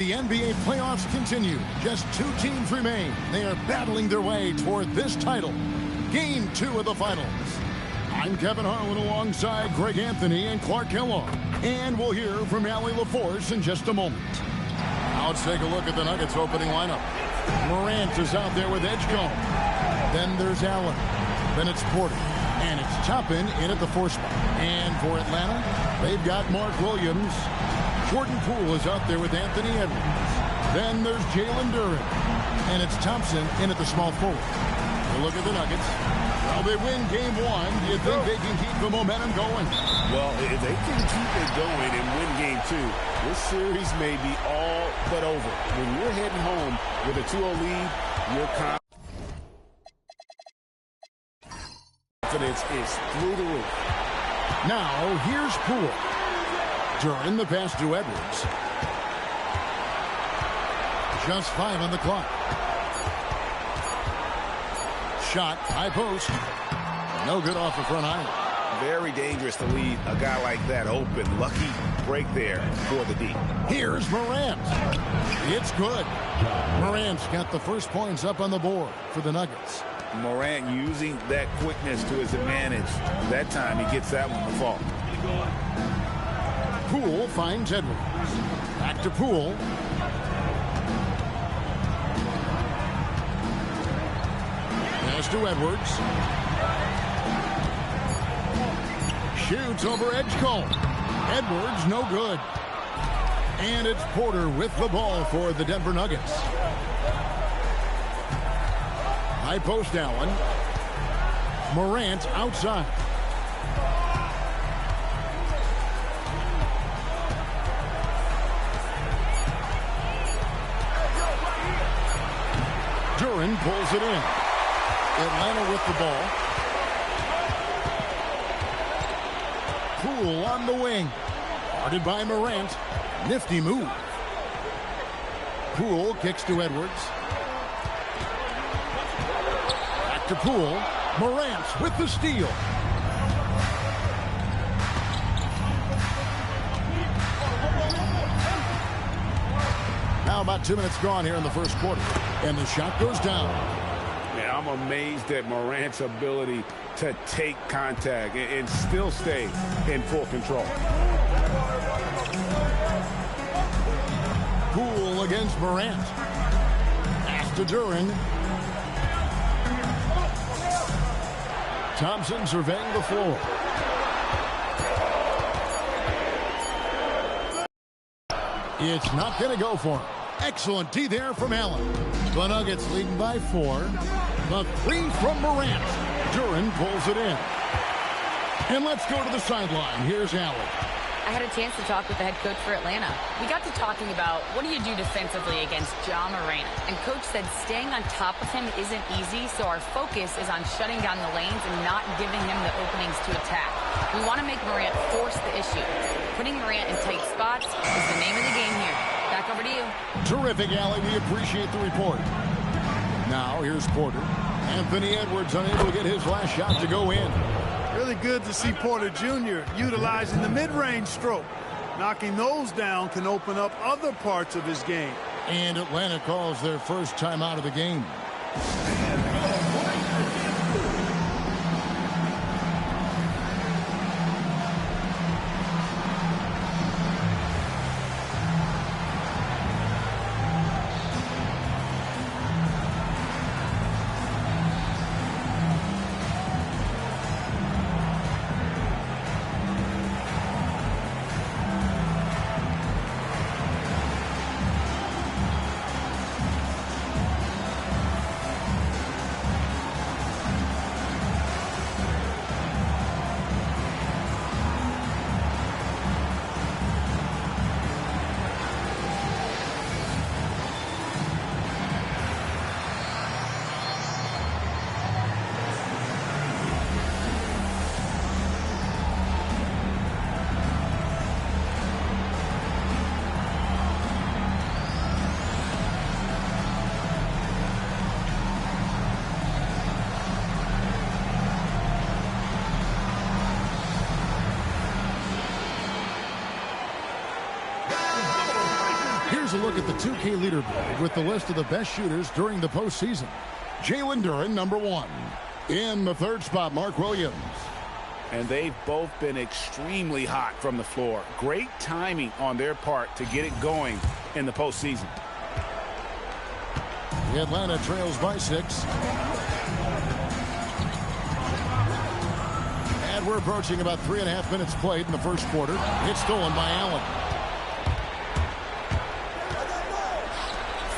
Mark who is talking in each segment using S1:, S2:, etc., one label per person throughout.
S1: The NBA playoffs continue. Just 2 teams remain. They are battling their way toward this title. Game 2 of the finals. I'm Kevin Harlan alongside Greg Anthony and Clark Kellogg. And we'll hear from Allie LaForce in just a moment. Now let's take a look at the Nuggets opening lineup. Morant is out there with Edgecombe. Then there's Allen. Then it's Porter. And it's Toppin in at the 4 spot. And for Atlanta, they've got Mark Williams. Jordan Poole is out there with Anthony Edwards. Then there's Jalen Duren. And it's Thompson in at the small forward. A look at the Nuggets. Well, they win game 1. Do you think they can keep the momentum going?
S2: Well, if they can keep it going and win game 2, this series may be all but over. When you're heading home with a 2-0 lead, your confidence is through the roof.
S1: Now, here's Poole. Duren the pass to Edwards. Just 5 on the clock. Shot, high post. No good off the front iron.
S2: Very dangerous to leave a guy like that open. Lucky break there for the D.
S1: Here's Morant. It's good. Morant's got the first points up on the board for the Nuggets.
S2: Morant using that quickness to his advantage. That time he gets that one to fall.
S1: Poole finds Edwards. Back to Poole. Pass to Edwards. Shoots over Edgecombe. Edwards, no good. And it's Porter with the ball for the Denver Nuggets. High post Allen. Morant outside. Duren pulls it in. Atlanta with the ball. Poole on the wing. Guarded by Morant. Nifty move. Poole kicks to Edwards. Back to Poole. Morant with the steal. Now about 2 minutes gone here in the first quarter. And the shot goes down.
S2: Man, I'm amazed at Morant's ability to take contact and still stay in full control.
S1: Poole against Morant. Pass to Duren. Thompson surveying the floor. It's not going to go for him. Excellent D there from Allen. The Nuggets leading by 4. The 3 from Morant. Duren pulls it in. And let's go to the sideline. Here's Allen.
S3: I had a chance to talk with the head coach for Atlanta. We got to talking about what do you do defensively against Ja Morant. And coach said staying on top of him isn't easy, so our focus is on shutting down the lanes and not giving him the openings to attack. We want to make Morant force the issue. Putting Morant in tight spots is the name of the game here. Back over to you.
S1: Terrific, Allie. We appreciate the report. Now, here's Porter. Anthony Edwards unable to get his last shot to go in.
S4: Really good to see Porter Jr. utilizing the mid-range stroke. Knocking those down can open up other parts of his game.
S1: And Atlanta calls their first time out of the game. Here's a look at the 2K leaderboard with the list of the best shooters during the postseason. Jalen Duren, number 1. In the third spot, Mark Williams.
S2: And they've both been extremely hot from the floor. Great timing on their part to get it going in the postseason.
S1: Atlanta trails by 6. And we're approaching about 3.5 minutes played in the first quarter. It's stolen by Allen.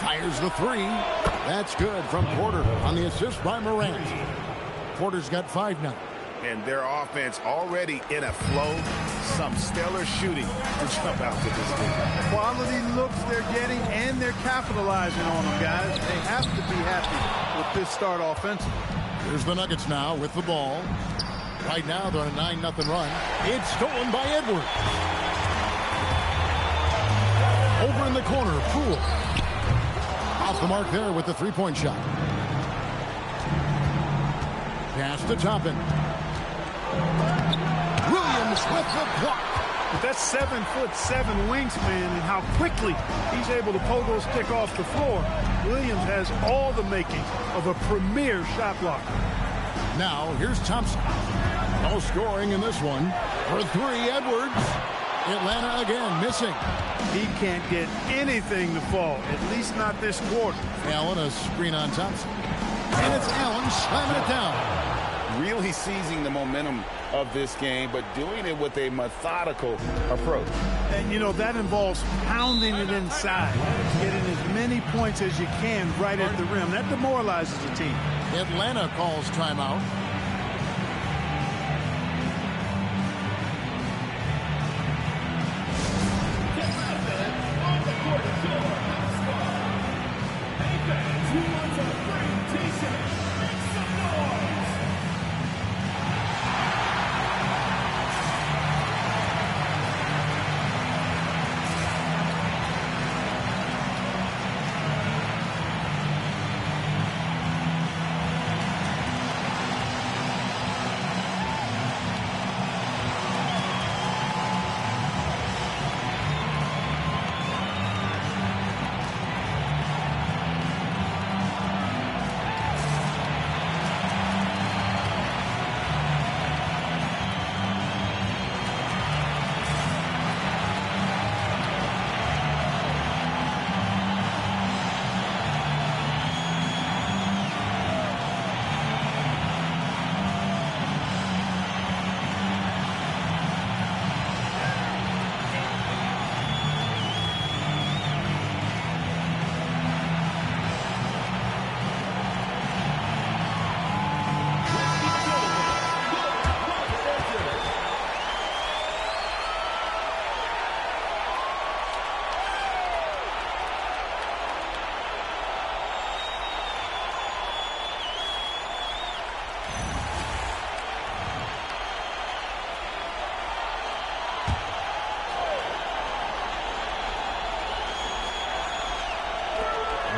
S1: Fires the 3. That's good from Porter on the assist by Morant. Porter's got 5 now.
S2: And their offense already in a flow. Some stellar shooting to jump out to this game.
S4: Quality looks they're getting, and they're capitalizing on them, guys. They have to be happy with this start offensively.
S1: Here's the Nuggets now with the ball. Right now they're on a 9-0 run. It's stolen by Edwards. Over in the corner, Poole. Off the mark there with the three-point shot. Pass to Toppin. Williams with the block.
S4: But that's 7'7" wingspan, and how quickly he's able to pull those kick off the floor. Williams has all the makings of a premier shot blocker.
S1: Now here's Thompson. No scoring in this one. For 3, Edwards. Atlanta again missing.
S4: He can't get anything to fall, at least not this quarter.
S1: Allen, a screen on Thompson. And it's Allen slamming it down.
S2: Really seizing the momentum of this game, but doing it with a methodical approach.
S4: And, you know, that involves pounding it inside, getting as many points as you can right at the rim. That demoralizes the team.
S1: Atlanta calls timeout.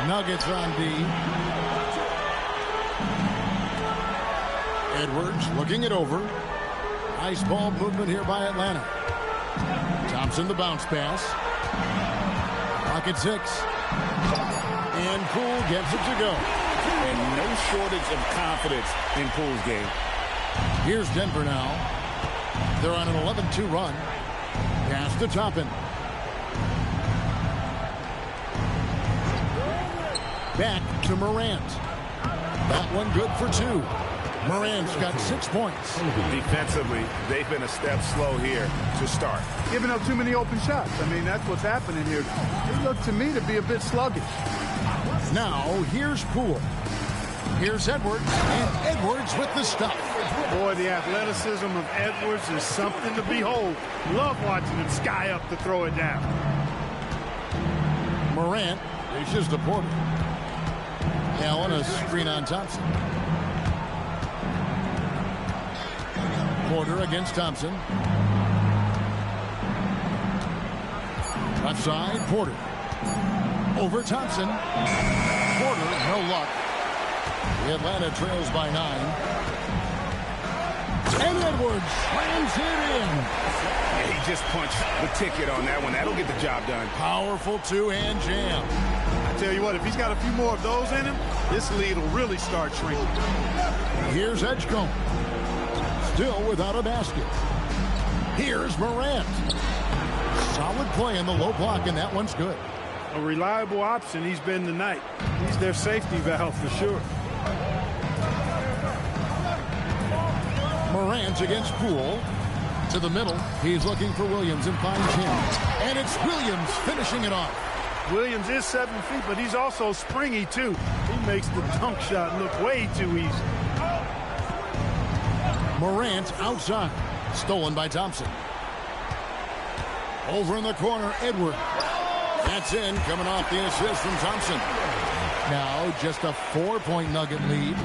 S1: Nuggets on D. Edwards looking it over. Nice ball movement here by Atlanta. Thompson the bounce pass. Clock at 6. And Poole gets it to go.
S2: And no shortage of confidence in Poole's game.
S1: Here's Denver now. They're on an 11-2 run. Pass to Toppin. Back to Morant. That one good for 2. Morant's got 6 points.
S2: Defensively, they've been a step slow here to start.
S4: Giving up too many open shots. I mean, that's what's happening here. They look to me to be a bit sluggish.
S1: Now, here's Poole. Here's Edwards, and Edwards with the stuff.
S4: Boy, the athleticism of Edwards is something to behold. Love watching him sky up to throw it down.
S1: Morant dishes to Porter. Allen, a screen on Thompson. Porter against Thompson. Left side, Porter. Over Thompson. Porter, no luck. The Atlanta trails by 9. And Edwards slams it in.
S2: Yeah, he just punched the ticket on that one. That'll get the job done.
S1: Powerful two-hand jam.
S4: I tell you what, if he's got a few more of those in him, this lead will really start shrinking.
S1: Here's Edgecombe. Still without a basket. Here's Morant. Solid play in the low block, and that one's good.
S4: A reliable option he's been tonight. He's their safety valve for sure.
S1: Morant against Poole. To the middle. He's looking for Williams and finds him. And it's Williams finishing it off.
S4: Williams is 7 feet, but he's also springy, too. He makes the dunk shot look way too easy.
S1: Morant outside. Stolen by Thompson. Over in the corner, Edwards. That's in, coming off the assist from Thompson. Now just a 4-point Nugget lead.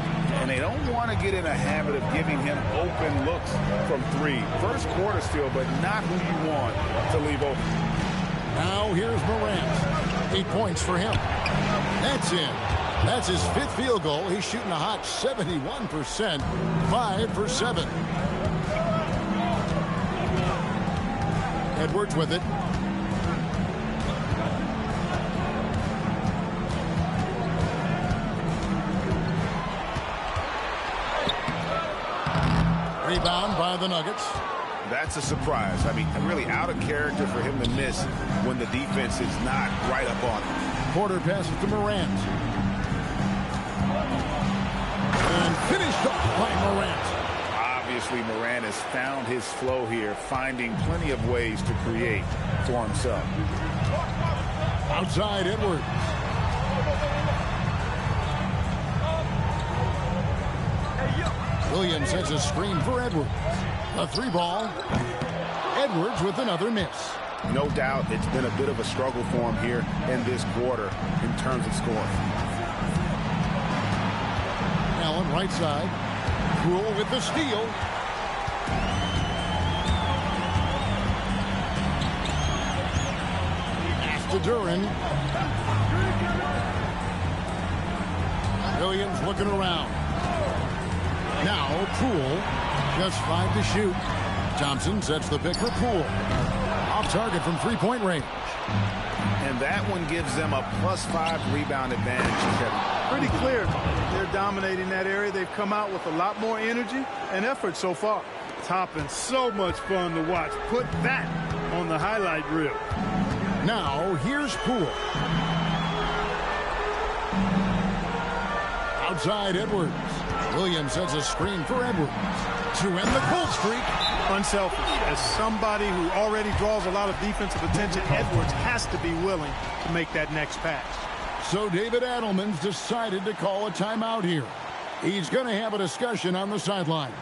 S2: And they don't want to get in a habit of giving him open looks from three. First quarter still, but not who you want to leave open.
S1: Now here's Morant. 8 points for him. That's in. That's his 5th field goal. He's shooting a hot 71%. 5 for 7. Edwards with it. Rebound by the Nuggets.
S2: That's a surprise. I mean, really out of character for him to miss when the defense is not right up on him.
S1: Porter passes to Morant. And finished off by Morant.
S2: Obviously, Morant has found his flow here, finding plenty of ways to create for himself.
S1: Outside Edwards. Williams sets a screen for Edwards. A 3-ball. Edwards with another miss.
S2: No doubt it's been a bit of a struggle for him here in this quarter in terms of scoring.
S1: Allen right side. Poole with the steal. Pass to Duran. Williams looking around. Now Poole, just 5 to shoot. Thompson sets the pick for Poole. Off target from 3-point range.
S2: And that one gives them a +5 rebound advantage.
S4: Pretty clear. They're dominating that area. They've come out with a lot more energy and effort so far. Top and so much fun to watch. Put that on the highlight reel.
S1: Now here's Poole. Outside Edwards. Williams sets a screen for Edwards to end the cold streak.
S4: Unselfish. As somebody who already draws a lot of defensive attention, Edwards has to be willing to make that next pass.
S1: So David Adelman's decided to call a timeout here. He's going to have a discussion on the sideline.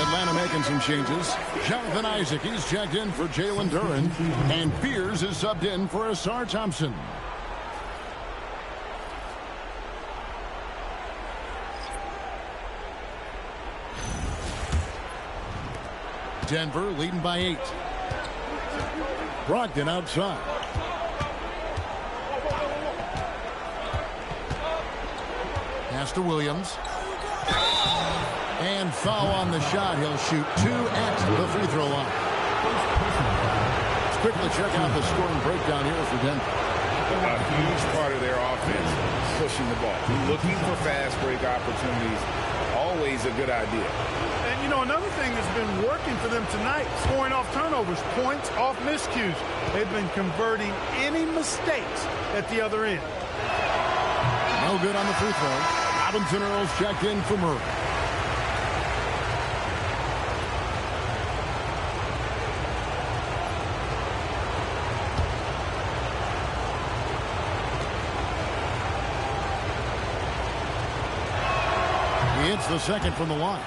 S1: Atlanta making some changes. Jonathan Isaac, he's checked in for Jalen Duran. And Fears is subbed in for Asar Thompson. Denver leading by 8. Brogdon outside. Pass to Williams. And foul on the shot. He'll shoot 2 at the free throw line. quickly check out the scoring breakdown here for Denver.
S2: A huge part of their offense, pushing the ball. Looking for fast break opportunities, always a good idea.
S4: And, you know, another thing that's been working for them tonight, scoring off turnovers, points off miscues. They've been converting any mistakes at the other end.
S1: No good on the free throw. Robinson Earls checked in for Murray. He hits the second from the line.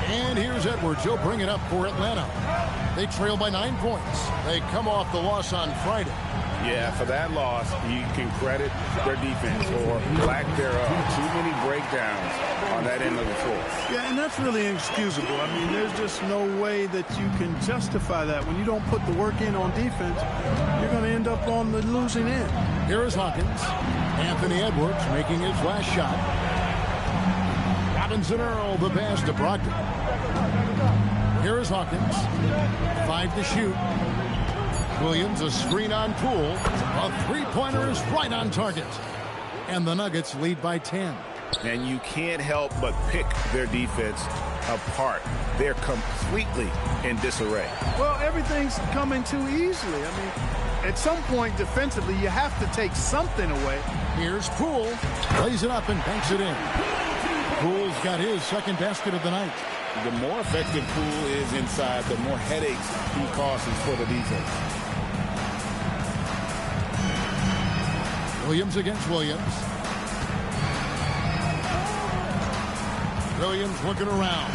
S1: And here's Edwards. He'll bring it up for Atlanta. They trail by 9 points. They come off the loss on Friday.
S2: Yeah, for that loss, you can credit their defense or lack thereof. Too many breakdowns on that end of the floor.
S4: Yeah, and that's really inexcusable. I mean, there's just no way that you can justify that. When you don't put the work in on defense, you're going to end up on the losing end.
S1: Here is Hawkins. Anthony Edwards making his last shot. Robinson Earl, the pass to Brogdon. Here is Hawkins. 5 to shoot. Williams, a screen on Poole. A three-pointer is right on target. And the Nuggets lead by 10.
S2: And you can't help but pick their defense apart. They're completely in disarray.
S4: Well, everything's coming too easily. I mean, at some point defensively, you have to take something away.
S1: Here's Poole. Plays it up and banks it in. Poole's got his second basket of the night.
S2: The more effective Poole is inside, the more headaches he causes for the defense.
S1: Williams against Williams. Williams looking around.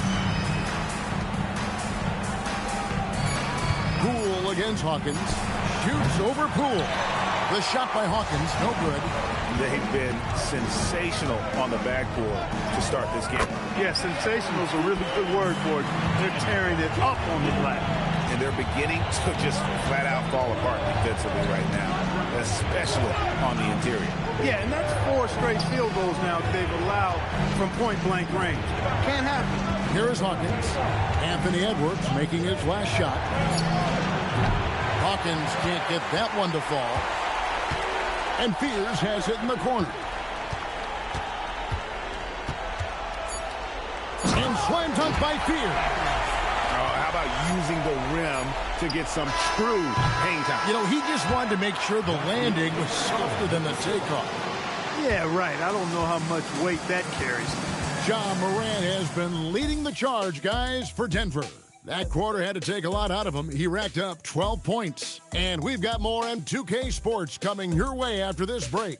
S1: Poole against Hawkins. Shoots over Poole. The shot by Hawkins, no good.
S2: They've been sensational on the backboard to start this game.
S4: Yeah, sensational is a really good word for it. They're tearing it up on the glass.
S2: And they're beginning to just flat out fall apart defensively right now, especially on the interior.
S4: Yeah, and that's 4 straight field goals now that they've allowed from point-blank range. Can't happen.
S1: Here is Hawkins. Anthony Edwards making his last shot. Hawkins can't get that one to fall. And Fears has it in the corner. And slam dunk by Fears.
S2: How about using the rim to get some true hang time?
S1: You know, he just wanted to make sure the landing was softer than the takeoff.
S4: Yeah, right. I don't know how much weight that carries.
S1: Ja Morant has been leading the charge, guys, for Denver. That quarter had to take a lot out of him. He racked up 12 points. And we've got more M2K Sports coming your way after this break.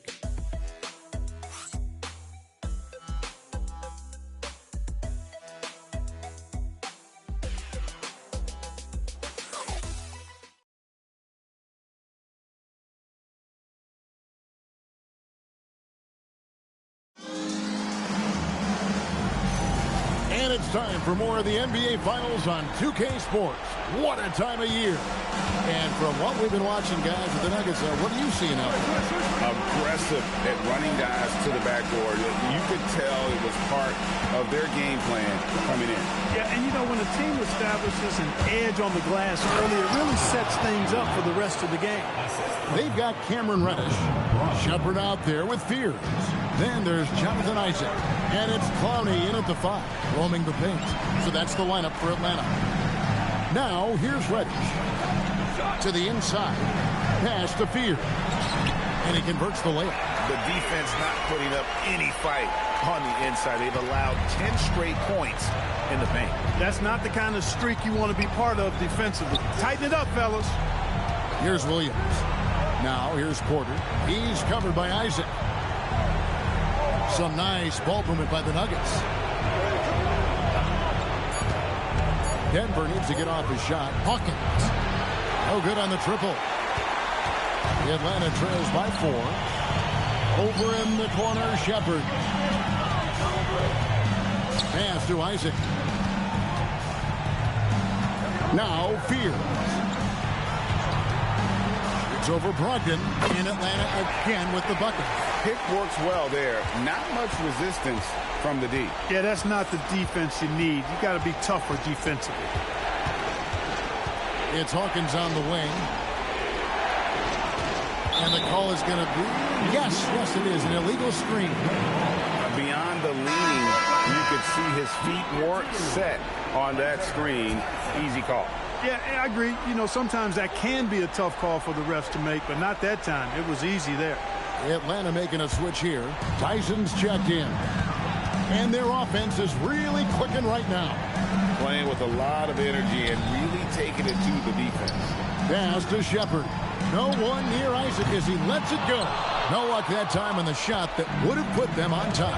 S1: It's time for more of the NBA Finals on 2K Sports. What a time of year. And from what we've been watching, guys, with the Nuggets, what are you seeing out there?
S2: Aggressive at running guys to the backboard. You could tell it was part of their game plan coming in.
S4: Yeah, and you know, when a team establishes an edge on the glass early, it really sets things up for the rest of the game.
S1: They've got Cameron Reddish. Shepard out there with Fears. Then there's Jonathan Isaac. And it's Clowney in at the 5, roaming the paint. So that's the lineup for Atlanta. Now, here's Reddish. To the inside. Pass to Fears. And he converts the layup.
S2: The defense not putting up any fight on the inside. They've allowed 10 straight points in the paint.
S4: That's not the kind of streak you want to be part of defensively. Tighten it up, fellas.
S1: Here's Williams. Now, here's Porter. He's covered by Isaac. Some nice ball movement by the Nuggets. Denver needs to get off his shot. Hawkins. No good on the triple. The Atlanta trails by 4. Over in the corner, Shepard. Pass to Isaac. Now, Fears. It's over Brogdon in Atlanta again with the bucket.
S2: Pick works well there. Not much resistance from the D.
S4: Yeah, that's not the defense you need. You got to be tougher defensively.
S1: It's Hawkins on the wing. And the call is going to be, yes, it is, an illegal screen.
S2: Beyond the leaning, you could see his feet weren't set on that screen. Easy call.
S4: Yeah, I agree. You know, sometimes that can be a tough call for the refs to make, but not that time. It was easy there.
S1: Atlanta making a switch here. Tyson's checked in. And their offense is really clicking right now.
S2: Playing with a lot of energy and really taking it to the defense.
S1: Pass to Shepard. No one near Isaac as he lets it go. No luck that time on the shot that would have put them on top.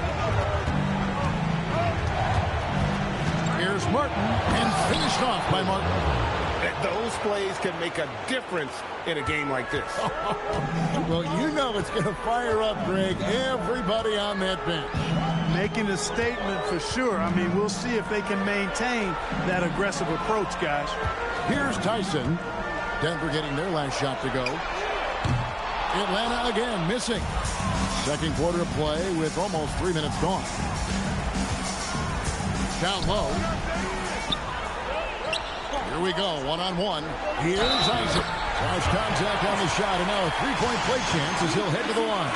S1: Here's Martin, and finished off by Martin.
S2: Those plays can make a difference in a game like this.
S1: Well, you know it's going to fire up, Greg, everybody on that bench.
S4: Making a statement for sure. I mean, we'll see if they can maintain that aggressive approach, guys.
S1: Here's Tyson. Denver getting their last shot to go. Atlanta again missing. Second quarter of play with almost 3 minutes gone. Down low. Here we go, one-on-one. Here's Isaac. Cross contact on the shot, and now a three-point play chance as he'll head to the line.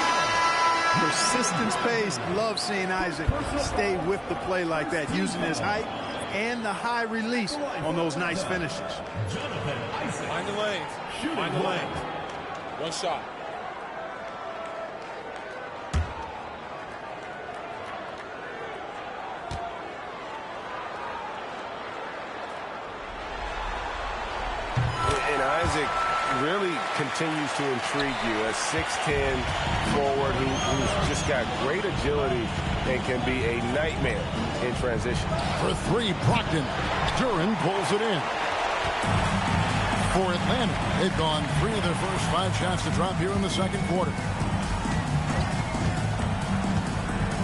S4: Persistence pays. Love seeing Isaac stay with the play like that, using his height and the high release on those nice finishes.
S5: Find the lanes. Find the lanes. One shot.
S2: And Isaac really continues to intrigue you. A 6'10 forward who's just got great agility and can be a nightmare in transition.
S1: For three, Brogdon. Duran pulls it in. For Atlanta, they've gone 3 of their first 5 shots to drop here in the second quarter.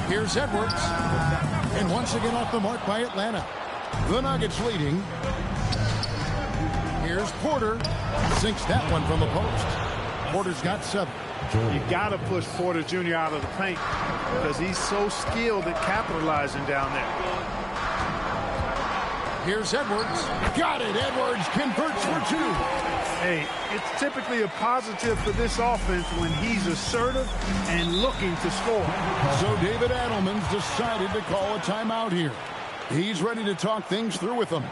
S1: Here's Edwards. And once again off the mark by Atlanta. The Nuggets leading. Here's Porter. Sinks that one from the post. Porter's got 7.
S4: You got to push Porter Jr. out of the paint because he's so skilled at capitalizing down there.
S1: Here's Edwards. Got it. Edwards converts for 2.
S4: Hey, it's typically a positive for this offense when he's assertive and looking to score.
S1: So David Adelman's decided to call a timeout here. He's ready to talk things through with them.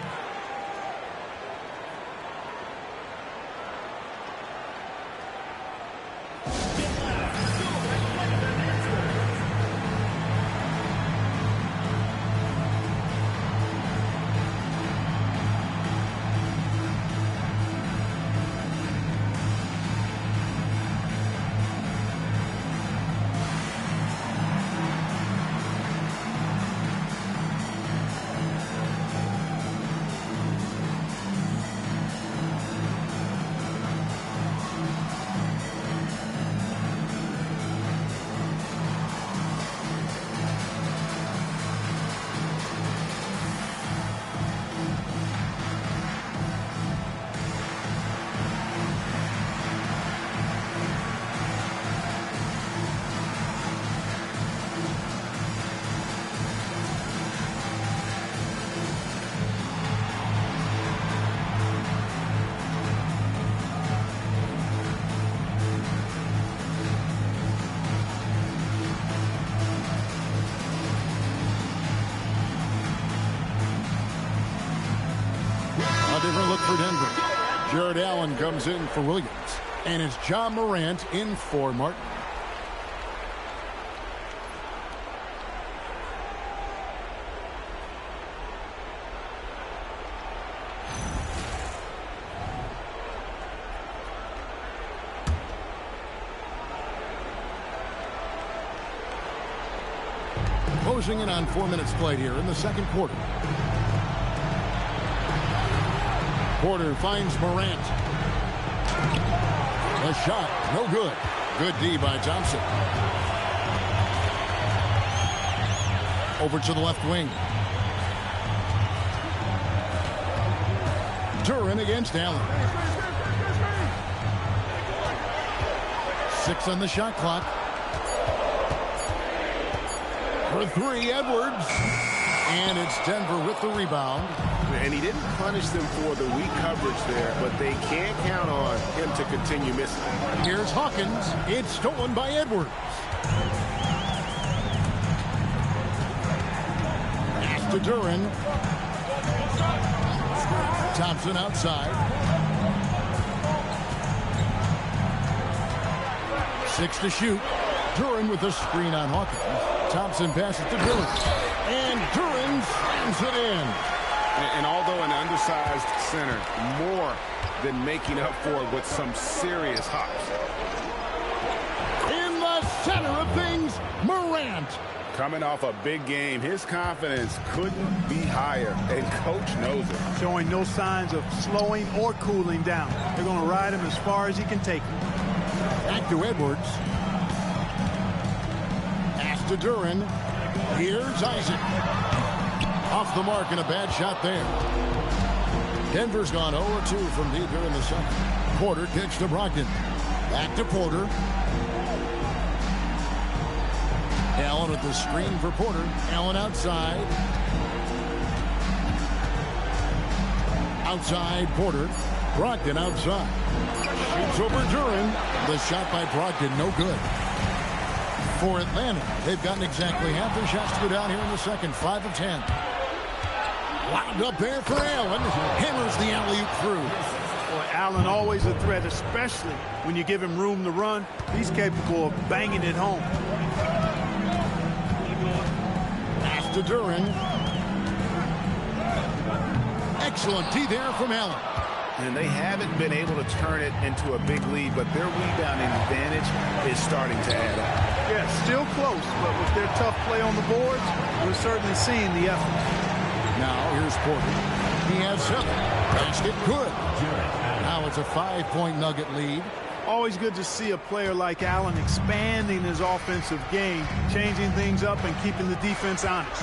S1: Different look for Denver. Jared Allen comes in for Williams. And it's John Morant in for Martin. Closing in on 4 minutes played here in the second quarter. Porter finds Morant. A shot, no good. Good D by Thompson. Over to the left wing. Duran against Allen. 6 on the shot clock. For 3, Edwards. And it's Denver with the rebound.
S2: And he didn't punish them for the weak coverage there, but they can't count on him to continue missing.
S1: Here's Hawkins. It's stolen by Edwards. Pass to Duren. Thompson outside. 6 to shoot. Duren with the screen on Hawkins. Thompson passes to Duren. And Duren slams it in.
S6: And although an undersized center, more than making up for it with some serious hops.
S1: In the center of things, Morant.
S6: Coming off a big game, his confidence couldn't be higher, and coach knows it.
S4: Showing no signs of slowing or cooling down. They're going to ride him as far as he can take him.
S1: Back to Edwards. Pass to Duren. Here's Isaac. Off the mark and a bad shot there. Denver's gone 0-2 from deep here in the second. Porter kicks to Brogdon. Back to Porter. Allen with the screen for Porter. Allen outside. Outside Porter. Brogdon outside. Shoots over Duren. The shot by Brogdon, no good. For Atlanta, they've gotten exactly half their shots to go down here in the second. 5 of 10. Wound up there for Allen. Hammers the alley-oop through.
S4: Boy, Allen always a threat, especially when you give him room to run. He's capable of banging it home.
S1: Pass to Duren. Excellent D there from Allen.
S6: And they haven't been able to turn it into a big lead, but their rebounding advantage is starting to add up.
S4: Yeah, still close, but with their tough play on the boards, we're certainly seeing the effort.
S1: Now here's Porter. He has 7. Basket good. Now it's a 5-point Nugget lead.
S4: Always good to see a player like Allen expanding his offensive game, changing things up and keeping the defense honest.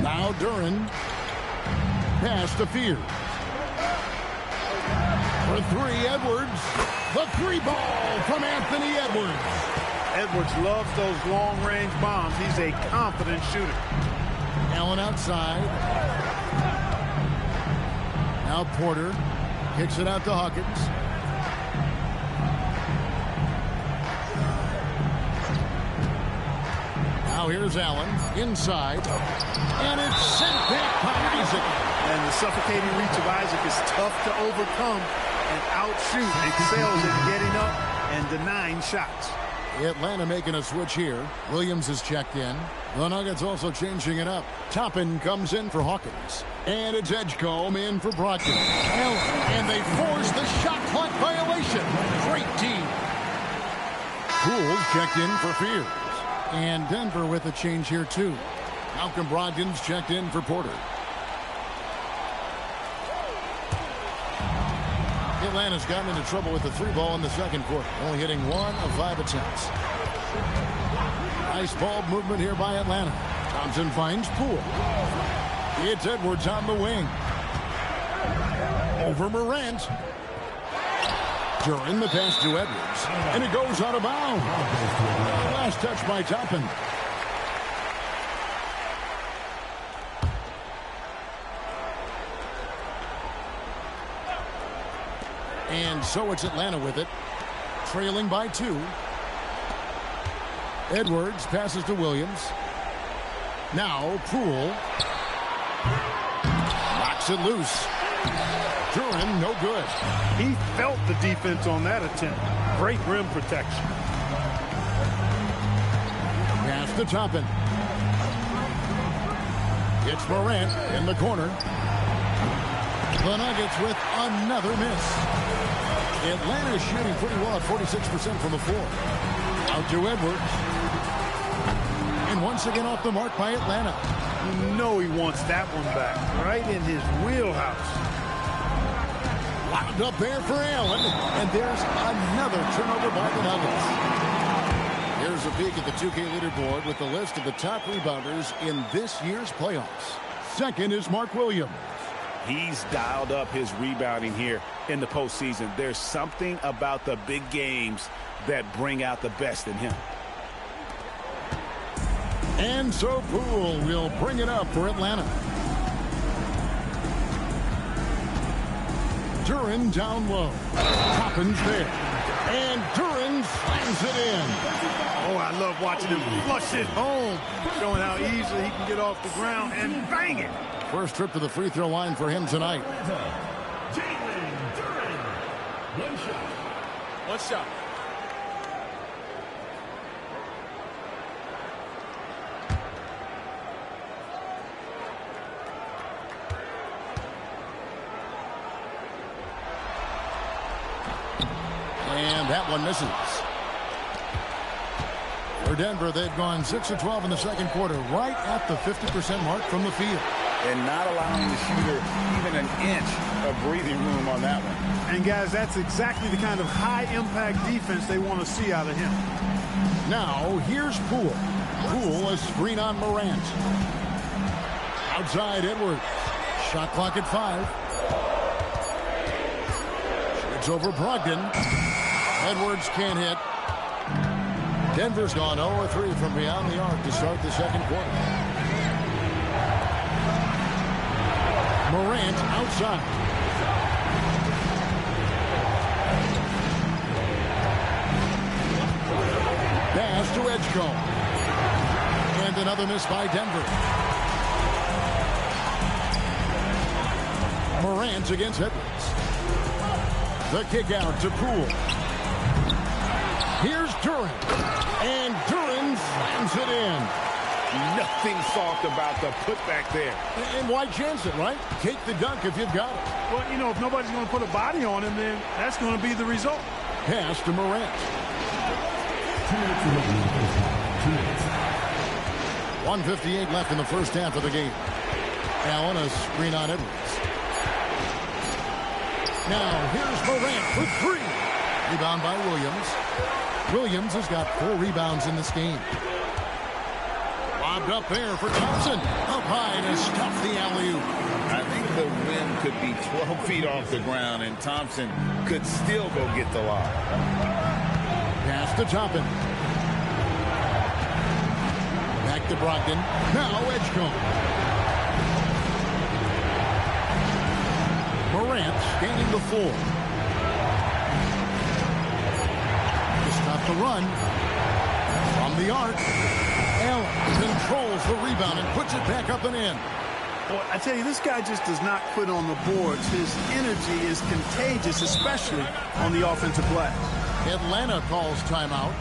S1: Now Duren. Pass to Fear. For 3, Edwards. The 3 ball from Anthony Edwards.
S4: Edwards loves those long-range bombs. He's a confident shooter.
S1: Allen outside. Now Porter kicks it out to Hawkins. Now here's Allen inside. And it's sent back by Isaac.
S4: And the suffocating reach of Isaac is tough to overcome and outshoot. Excels in getting up and denying shots.
S1: Atlanta making a switch here. Williams is checked in. The Nuggets also changing it up. Toppin comes in for Hawkins. And it's Edgecombe in for Brogdon. And they force the shot clock violation. Great team. Poole's checked in for Fears. And Denver with a change here too. Malcolm Brogdon's checked in for Porter. Atlanta's gotten into trouble with the 3 ball in the second quarter, only hitting 1 of 5 attempts. Nice ball movement here by Atlanta. Thompson finds Poole. It's Edwards on the wing. Over Morant. Duren the pass to Edwards. And it goes out of bounds. Last touch by Toppin. And so it's Atlanta with it, trailing by 2. Edwards passes to Williams. Now Poole knocks it loose. Duren, no good.
S4: He felt the defense on that attempt. Great rim protection.
S1: Pass to Toppin. It's Morant in the corner. The Nuggets with another miss. Atlanta is shooting pretty well at 46% from the floor. Out to Edwards. And once again off the mark by Atlanta.
S4: You know he wants that one back. Right in his wheelhouse.
S1: Wound up there for Allen. And there's another turnover by the Nuggets. Here's a peek at the 2K leaderboard with the list of the top rebounders in this year's playoffs. Second is Mark Williams.
S6: He's dialed up his rebounding here in the postseason. There's something about the big games that bring out the best in him.
S1: And so Poole will bring it up for Atlanta. Duren down low. Toppin's there. And Duren slams it in.
S4: Oh, I love watching him flush it home, showing how easily he can get off the ground and bang it.
S1: First trip to the free throw line for him tonight.
S5: One shot.
S1: And that one misses. For Denver, they've gone 6 of 12 in the second quarter, right at the 50% mark from the field.
S6: And not allowing the shooter even an inch of breathing room on that one.
S4: And, guys, that's exactly the kind of high-impact defense they want to see out of him.
S1: Now, here's Poole. Poole, a screen on Morant. Outside, Edwards. Shot clock at 5. Shoots over Brogdon. Edwards can't hit. Denver's gone 0-3 from beyond the arc to start the second quarter. Morant outside. Pass to Edgecombe. And another miss by Denver. Morant against Edwards. The kick out to Poole. Here's Duren. And Duren slams it in.
S6: Nothing soft about the putback there.
S1: And why chance it, right? Take the dunk if you've got it.
S4: Well, you know, if nobody's going to put a body on him, then that's going to be the result.
S1: Pass to Morant. 1:58 left in the first half of the game. Allen, a screen on Edwards. Now, here's Morant for 3. Rebound by Williams. Williams has got 4 rebounds in this game. Lobbed up there for Thompson. Up high to stop the alley-oop.
S7: I think the rim could be 12 feet off the ground, and Thompson could still go get the lob.
S1: Pass to Toppin. Back to Brogdon. Now Edgecombe. Morant scanning the floor. To stop the run. From the arc. Allen controls the rebound and puts it back up and in.
S4: Well, I tell you, this guy just does not quit on the boards. His energy is contagious, especially on the offensive glass.
S1: Atlanta calls timeout.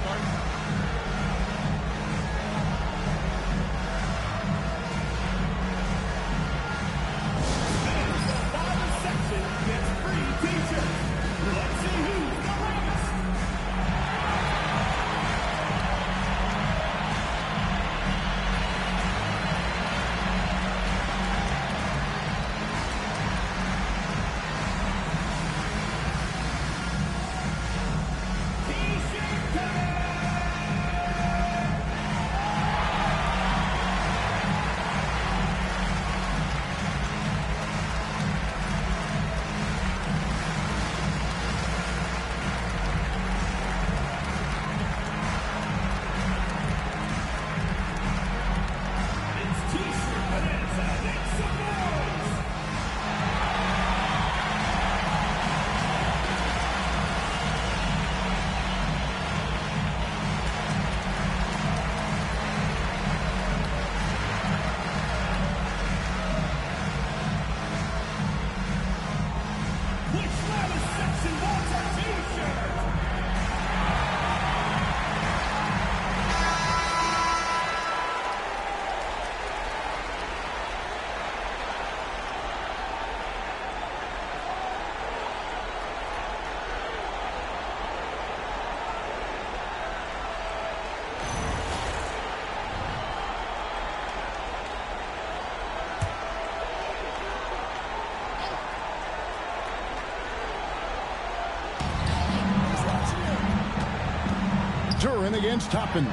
S1: Duren against Toppin.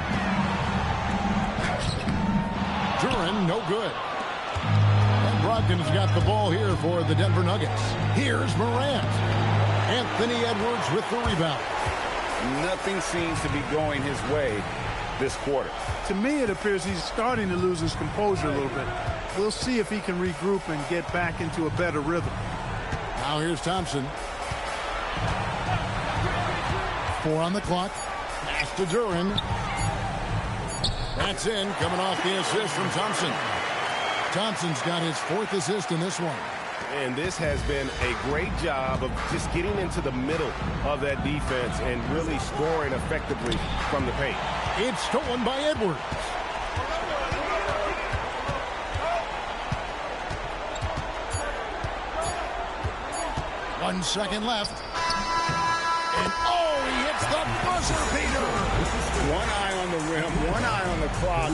S1: Duren, no good. Brogdon's got the ball here for the Denver Nuggets. Here's Morant. Anthony Edwards with the rebound.
S7: Nothing seems to be going his way this quarter.
S4: To me, it appears he's starting to lose his composure a little bit. We'll see if he can regroup and get back into a better rhythm.
S1: Now here's Thompson. 4 on the clock. Pass to Duran. That's in, coming off the assist from Thompson. Thompson's got his 4th assist in this one.
S2: And this has been a great job of just getting into the middle of that defense and really scoring effectively from the paint.
S1: It's stolen by Edwards. One second left. And oh, he hits the buzzer beater.
S7: One eye on the rim, one eye on the clock.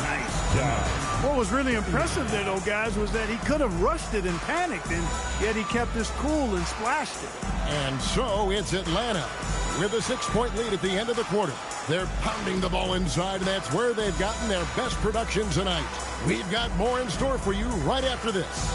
S7: Nice job.
S4: What was really impressive there, though, guys, was that he could have rushed it and panicked, and yet he kept his cool and splashed it.
S1: And so it's Atlanta with a 6-point lead at the end of the quarter. They're pounding the ball inside, and that's where they've gotten their best production tonight. We've got more in store for you right after this.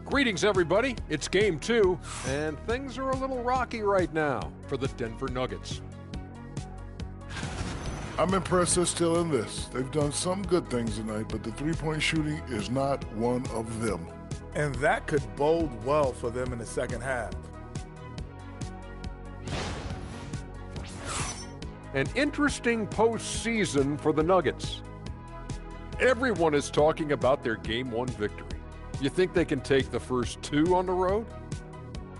S8: Greetings, everybody. It's game 2, and things are a little rocky right now for the Denver Nuggets.
S9: I'm impressed they're still in this. They've done some good things tonight, but the three-point shooting is not one of them.
S10: And that could bode well for them in the second half.
S8: An interesting postseason for the Nuggets. Everyone is talking about their Game 1 victory. You think they can take the first 2 on the road?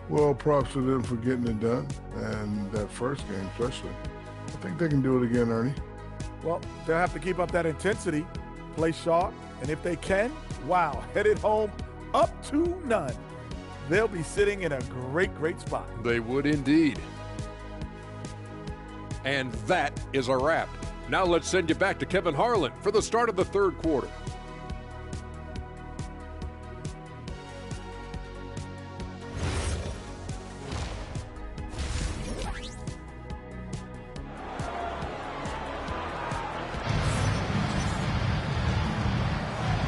S9: Well, props to them for getting it done, and that first game especially. I think they can do it again, Ernie.
S10: Well, they'll have to keep up that intensity, play sharp, and if they can, wow, headed home up 2-0. They'll be sitting in a great, great spot.
S8: They would indeed. And that is a wrap. Now let's send you back to Kevin Harlan for the start of the third quarter.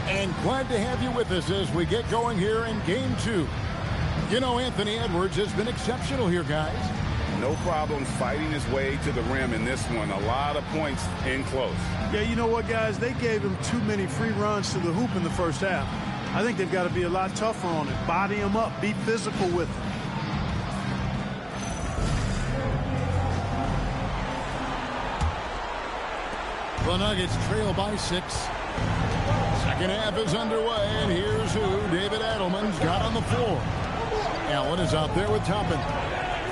S1: And glad to have you with us as we get going here in game 2. You know, Anthony Edwards has been exceptional here, guys.
S7: No problems fighting his way to the rim in this one. A lot of points in close.
S4: Yeah, you know what, guys? They gave him too many free runs to the hoop in the first half. I think they've got to be a lot tougher on it. Body him up. Be physical with him.
S1: The Nuggets trail by 6. Second half is underway, and here's who David Adelman's got on the floor. Allen is out there with Toppin.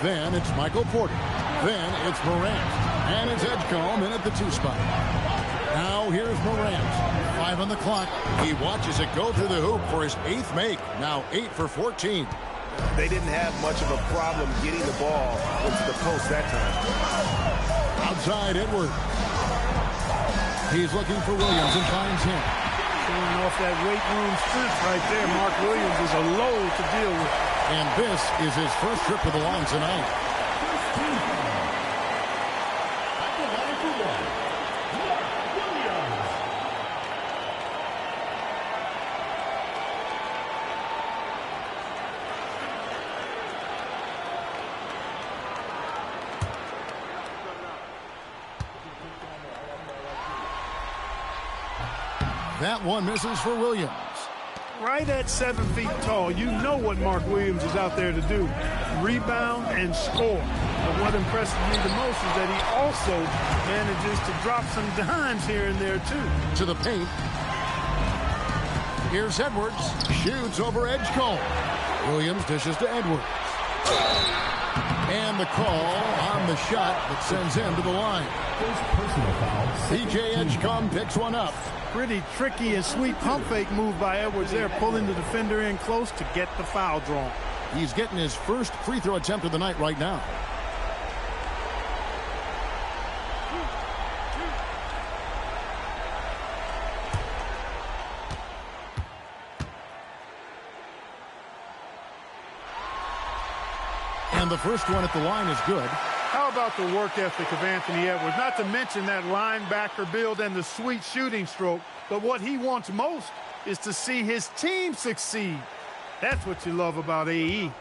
S1: Then it's Michael Porter. Then it's Morant. And it's Edgecombe in at the 2 spot. Now here's Morant. 5 on the clock. He watches it go through the hoop for his 8th make. Now 8 for 14.
S2: They didn't have much of a problem getting the ball into the post that time.
S1: Outside Edwards. He's looking for Williams and finds him.
S4: Showing off that weight room strength right there. Mark Williams is a load to deal with.
S1: And this is his first trip to the line tonight. That one misses for Williams.
S4: Right at 7 feet tall, you know what Mark Williams is out there to do. Rebound and score. But what impresses me the most is that he also manages to drop some dimes here and there, too.
S1: To the paint. Here's Edwards. Shoots over Edgecombe. Williams dishes to Edwards. And the call on the shot that sends him to the line. PJ Edgecombe picks one up.
S4: Pretty tricky and sweet pump fake move by Edwards there, pulling the defender in close to get the foul drawn.
S1: He's getting his first free throw attempt of the night right now. And the first one at the line is good.
S4: How about the work ethic of Anthony Edwards? Not to mention that linebacker build and the sweet shooting stroke. But what he wants most is to see his team succeed. That's what you love about AE.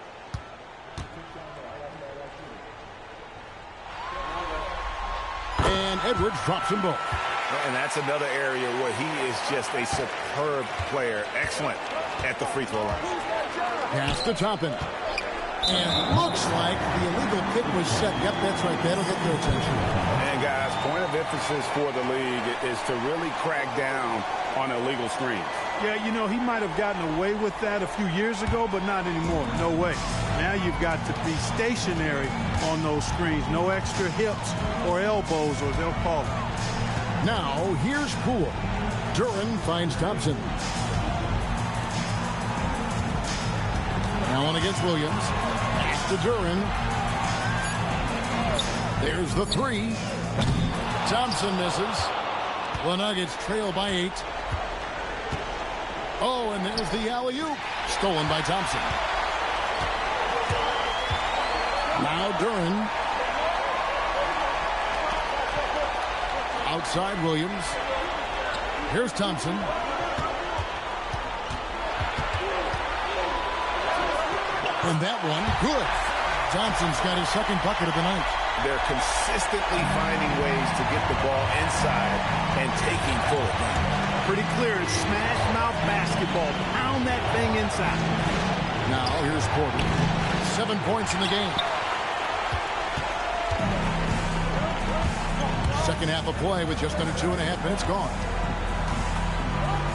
S1: And Edwards drops them both.
S6: And that's another area where he is just a superb player. Excellent at the free throw line.
S1: Pass to Toppin. And looks like the illegal kick was set. Yep, that's right. That'll get their attention.
S6: And, guys, point of emphasis for the league is to really crack down on illegal screens.
S4: Yeah, you know, he might have gotten away with that a few years ago, but not anymore. No way. Now you've got to be stationary on those screens. No extra hips or elbows, or they'll call it.
S1: Now, here's Poole. Duran finds Thompson. Allen against Williams. Pass to Duran. There's the three. Thompson misses. The Nuggets trail by 8. Oh, and there's the alley-oop. Stolen by Thompson. Now Duran. Outside Williams. Here's Thompson. And that one, good. Thompson's got his second bucket of the night.
S6: They're consistently finding ways to get the ball inside and taking full advantage.
S4: Pretty clear. It's smash mouth basketball. Pound that thing inside.
S1: Now here's Porter. 7 points in the game. Second half of play with just under 2.5 minutes gone.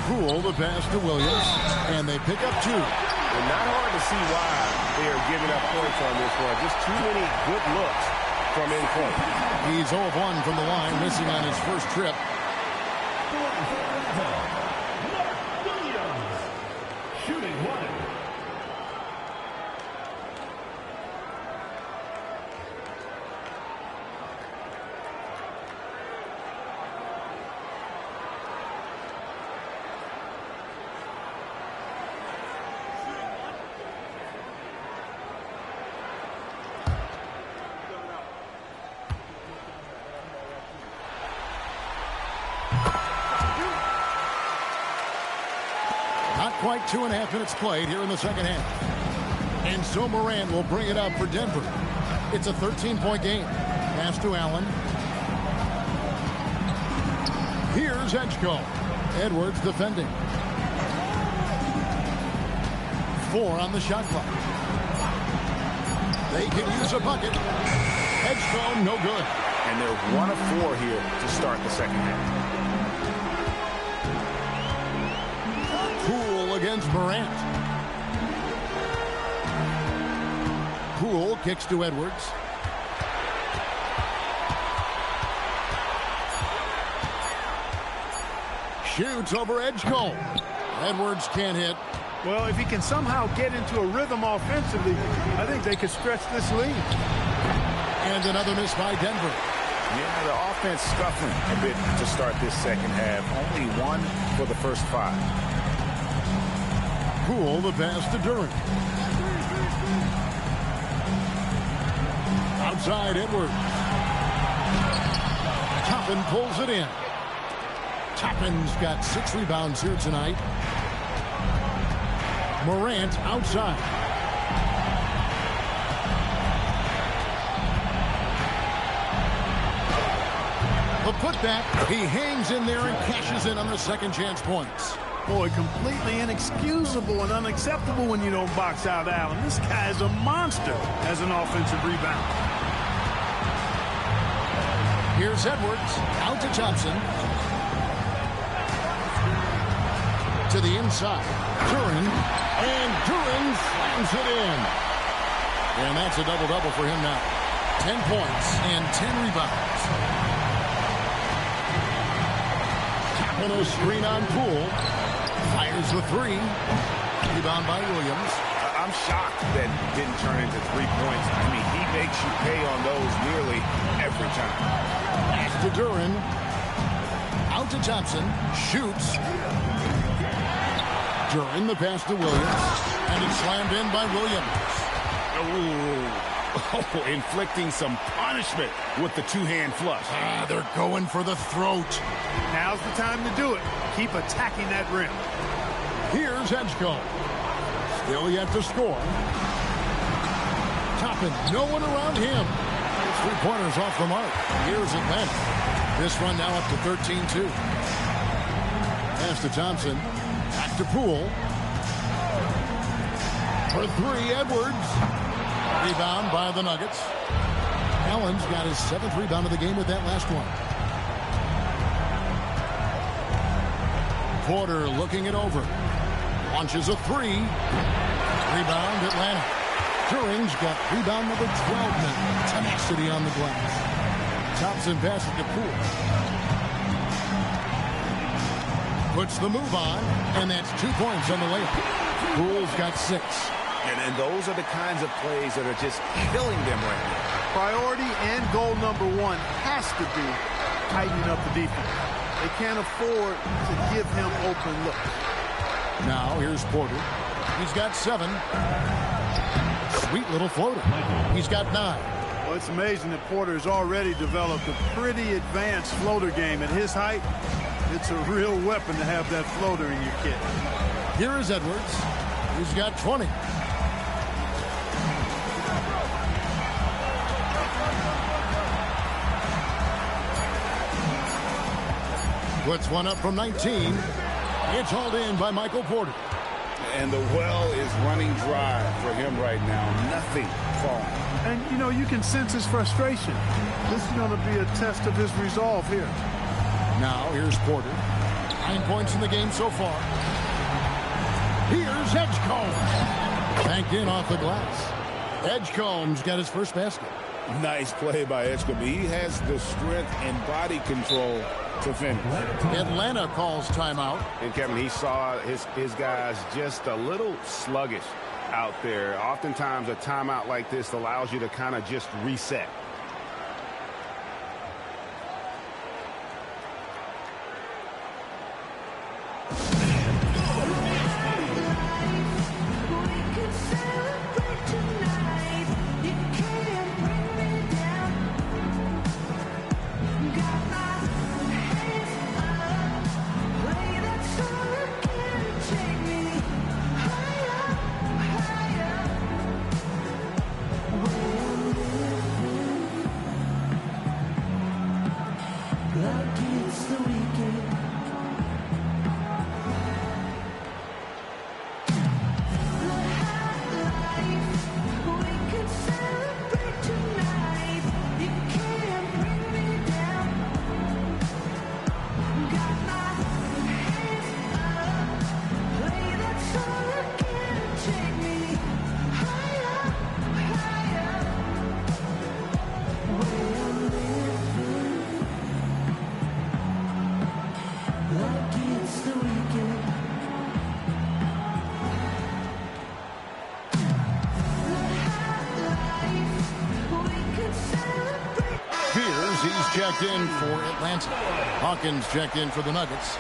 S1: Poole the pass to Williams. And they pick up 2.
S2: And not hard to see why they are giving up points on this one. Just too many good looks from in court.
S1: He's 0 of 1 from the line, missing on his first trip.
S5: Shooting one.
S1: Quite 2.5 minutes played here in the second half. And so Morant will bring it up for Denver. It's a 13-point game. Pass to Allen. Here's Edgecombe. Edwards defending. 4 on the shot clock. They can use a bucket. Edgecombe, no good.
S6: And they're 1 of 4 here to start the second half.
S1: Poole against Morant. Poole kicks to Edwards. Shoots over Edgecombe. Edwards can't hit.
S4: Well, if he can somehow get into a rhythm offensively, I think they could stretch this lead.
S1: And another miss by Denver.
S6: Yeah, the offense scuffling a bit to start this second half. Only 1 for the first 5.
S1: Poole the pass to Duran. Outside Edwards. Toppin pulls it in. Toppin's got 6 rebounds here tonight. Morant outside. The putback. He hangs in there and cashes in on the second chance points.
S4: Boy, completely inexcusable and unacceptable when you don't box out Allen. This guy is a monster as an offensive rebound.
S1: Here's Edwards. Out to Thompson. To the inside. Duran. And Duran slams it in. And that's a double-double for him now. 10 points and 10 rebounds. Tapping a screen on Poole. Fires the 3. Rebound by Williams.
S6: I'm shocked that didn't turn into 3 points. I mean, he makes you pay on those nearly every time.
S1: Pass to Duran. Out to Thompson. Shoots. Duran the pass to Williams. And it's slammed in by Williams.
S6: Ooh, Oh, inflicting some punishment with the two-hand flush.
S1: They're going for the throat.
S4: Now's the time to do it. Keep attacking that rim.
S1: Here's Edgecombe. Still yet to score. Toppin, no one around him. 3-pointers off the mark. Here's Atlanta. This run now up to 13-2. Pass to Thompson. Back to Poole. For 3, Edwards. Rebound by the Nuggets. Allen's got his 7th rebound of the game with that last one. Porter looking it over. Launches a 3. Rebound, Atlanta. Turing's got rebound number 12 now. Tenacity on the glass. Thompson passes to Poole. Puts the move on, and that's 2 points on the layup. Poole's got 6.
S6: And those are the kinds of plays that are just killing them right now.
S4: Priority and goal number 1 has to be tightening up the defense. They can't afford to give him open looks.
S1: Now here's Porter. He's got 7. Sweet little floater. He's got 9.
S4: Well, it's amazing that Porter has already developed a pretty advanced floater game at his height. It's a real weapon to have that floater in your kit.
S1: Here is Edwards. He's got 20. Puts one up from 19. It's hauled in by Michael Porter.
S6: And the well is running dry for him right now. Nothing falling.
S4: And, you know, you can sense his frustration. This is going to be a test of his resolve here.
S1: Now, here's Porter. 9 points in the game so far. Here's Edgecombe. Banked in off the glass. Edgecombe's got his first basket.
S6: Nice play by Edgecombe. He has the strength and body control to finish.
S1: Atlanta calls timeout.
S2: And Kevin, he saw his guys just a little sluggish out there. Oftentimes a timeout like this allows you to kind of just reset.
S1: He's checked in for Atlanta. Hawkins checked in for the Nuggets.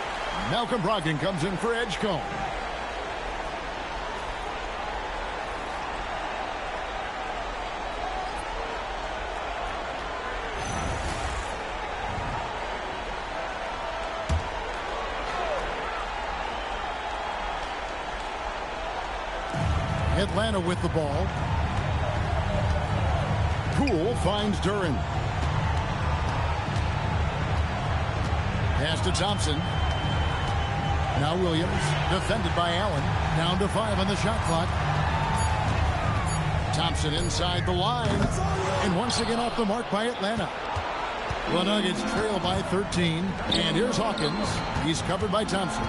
S1: Malcolm Brogdon comes in for Edgecombe. Atlanta with the ball. Poole finds Duren. Pass to Thompson. Now Williams, defended by Allen. Down to 5 on the shot clock. Thompson inside the line. And once again off the mark by Atlanta. The Nuggets trail by 13. And here's Hawkins. He's covered by Thompson.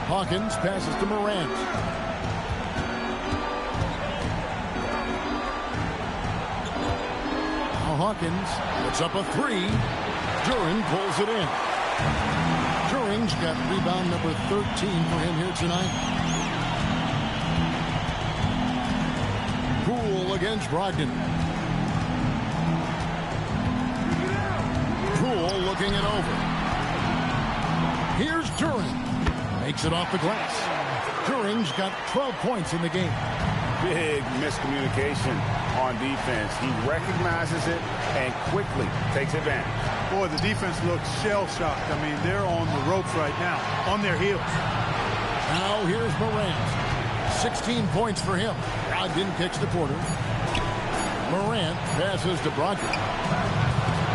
S1: Hawkins passes to Morant. Now Hawkins puts up a 3. Duren pulls it in. Turing's got rebound number 13 for him here tonight. Poole against Brogdon. Poole looking it over. Here's Duren. Makes it off the glass. Turing's got 12 points in the game.
S6: Big miscommunication on defense. He recognizes it and quickly takes advantage.
S4: Boy, the defense looks shell-shocked. I mean, they're on the ropes right now, on their heels.
S1: Now here's Morant. 16 points for him. Brogdon kicks the quarter. Morant passes to Brogdon.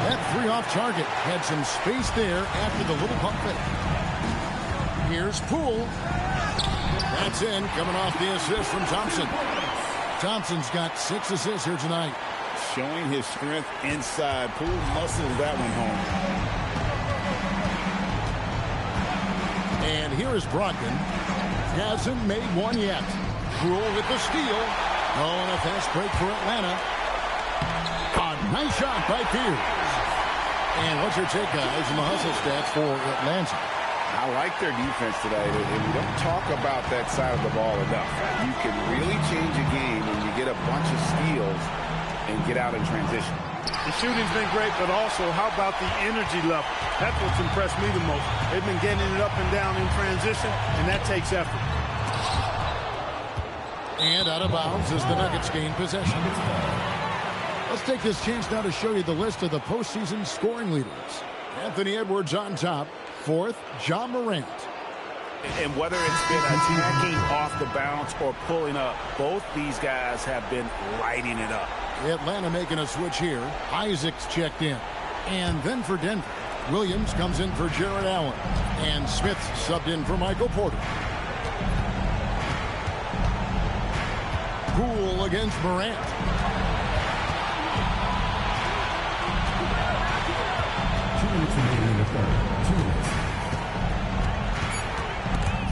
S1: That three off target had some space there after the little pump fake. Here's Poole. That's in, coming off the assist from Thompson. Thompson's got 6 assists here tonight.
S7: Showing his strength inside. Poole muscles that one home.
S1: And here is Brogdon. Hasn't made one yet. Poole with the steal. Oh, and a fast break for Atlanta. A nice shot by Pierce. And what's your take, guys, on the hustle stats for Atlanta?
S6: I like their defense today, and we don't talk about that side of the ball enough. You can really change a game when you get a bunch of steals and get out in transition.
S4: The shooting's been great, but also how about the energy level? That's what's impressed me the most. They've been getting it up and down in transition, and that takes effort.
S1: And out of bounds as the Nuggets gain possession. Let's take this chance now to show you the list of the postseason scoring leaders. Anthony Edwards on top. 4th, Ja Morant.
S6: And whether it's been attacking off the bounce or pulling up, both these guys have been lighting it up.
S1: Atlanta making a switch here. Isaac's checked in. And then for Denver, Williams comes in for Jared Allen. And Smith's subbed in for Michael Porter. Poole against Morant.